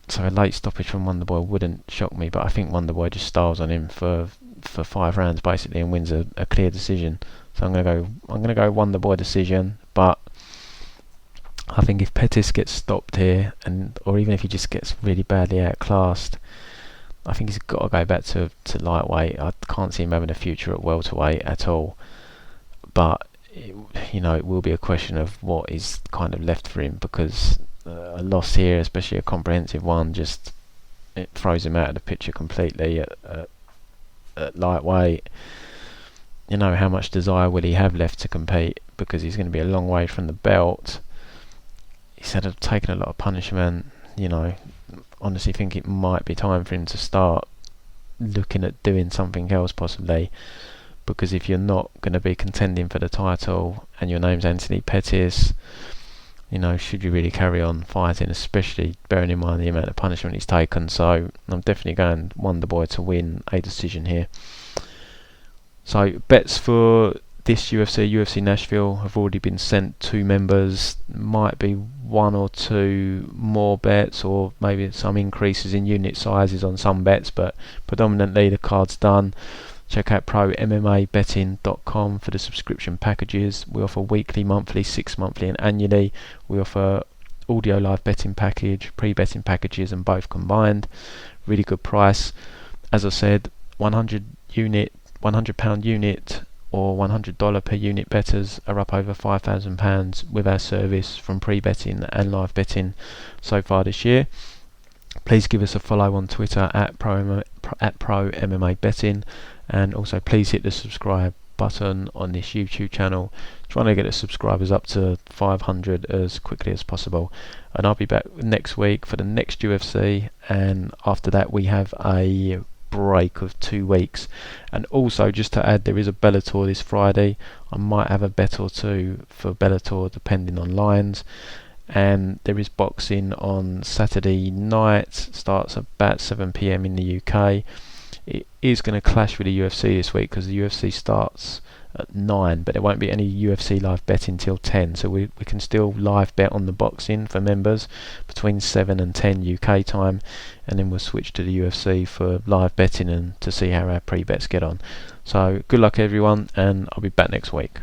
So a late stoppage from Wonderboy wouldn't shock me, but I think Wonderboy just styles on him for 5 rounds basically and wins a clear decision. So I'm gonna go Wonderboy decision, but I think if Pettis gets stopped here, or even if he just gets really badly outclassed, I think he's got to go back to lightweight. I can't see him having a future at welterweight at all. But it will be a question of what is kind of left for him, because a loss here, especially a comprehensive one, just it throws him out of the picture completely at lightweight. How much desire will he have left to compete, because he's going to be a long way from the belt. He's taken a lot of punishment. Honestly think it might be time for him to start looking at doing something else possibly, because if you're not going to be contending for the title and your name's Anthony Pettis, should you really carry on fighting, especially bearing in mind the amount of punishment he's taken? So I'm definitely going Wonderboy to win a decision here. So bets for this UFC Nashville have already been sent to members. Might be 1 or 2 more bets, or maybe some increases in unit sizes on some bets, but predominantly the card's done. Check out ProMMABetting.com for the subscription packages. We offer weekly, monthly, 6 monthly and annually. We offer audio live betting package, pre-betting packages, and both combined. Really good price. As I said, £100 unit or $100 per unit bettors are up over £5,000 with our service from pre-betting and live betting so far this year. Please give us a follow on Twitter at Pro MMA Betting, and also please hit the subscribe button on this YouTube channel. Trying to get the subscribers up to 500 as quickly as possible, and I'll be back next week for the next UFC, and after that we have a break of 2 weeks. And also, just to add, there is a Bellator this Friday. I might have a bet or two for Bellator depending on lines, and there is boxing on Saturday night. Starts about 7 PM in the UK. It is going to clash with the UFC this week because the UFC starts at 9, but there won't be any UFC live betting till 10, so we can still live bet on the boxing for members between 7 and 10 UK time, and then we'll switch to the UFC for live betting and to see how our pre-bets get on. So good luck everyone, and I'll be back next week.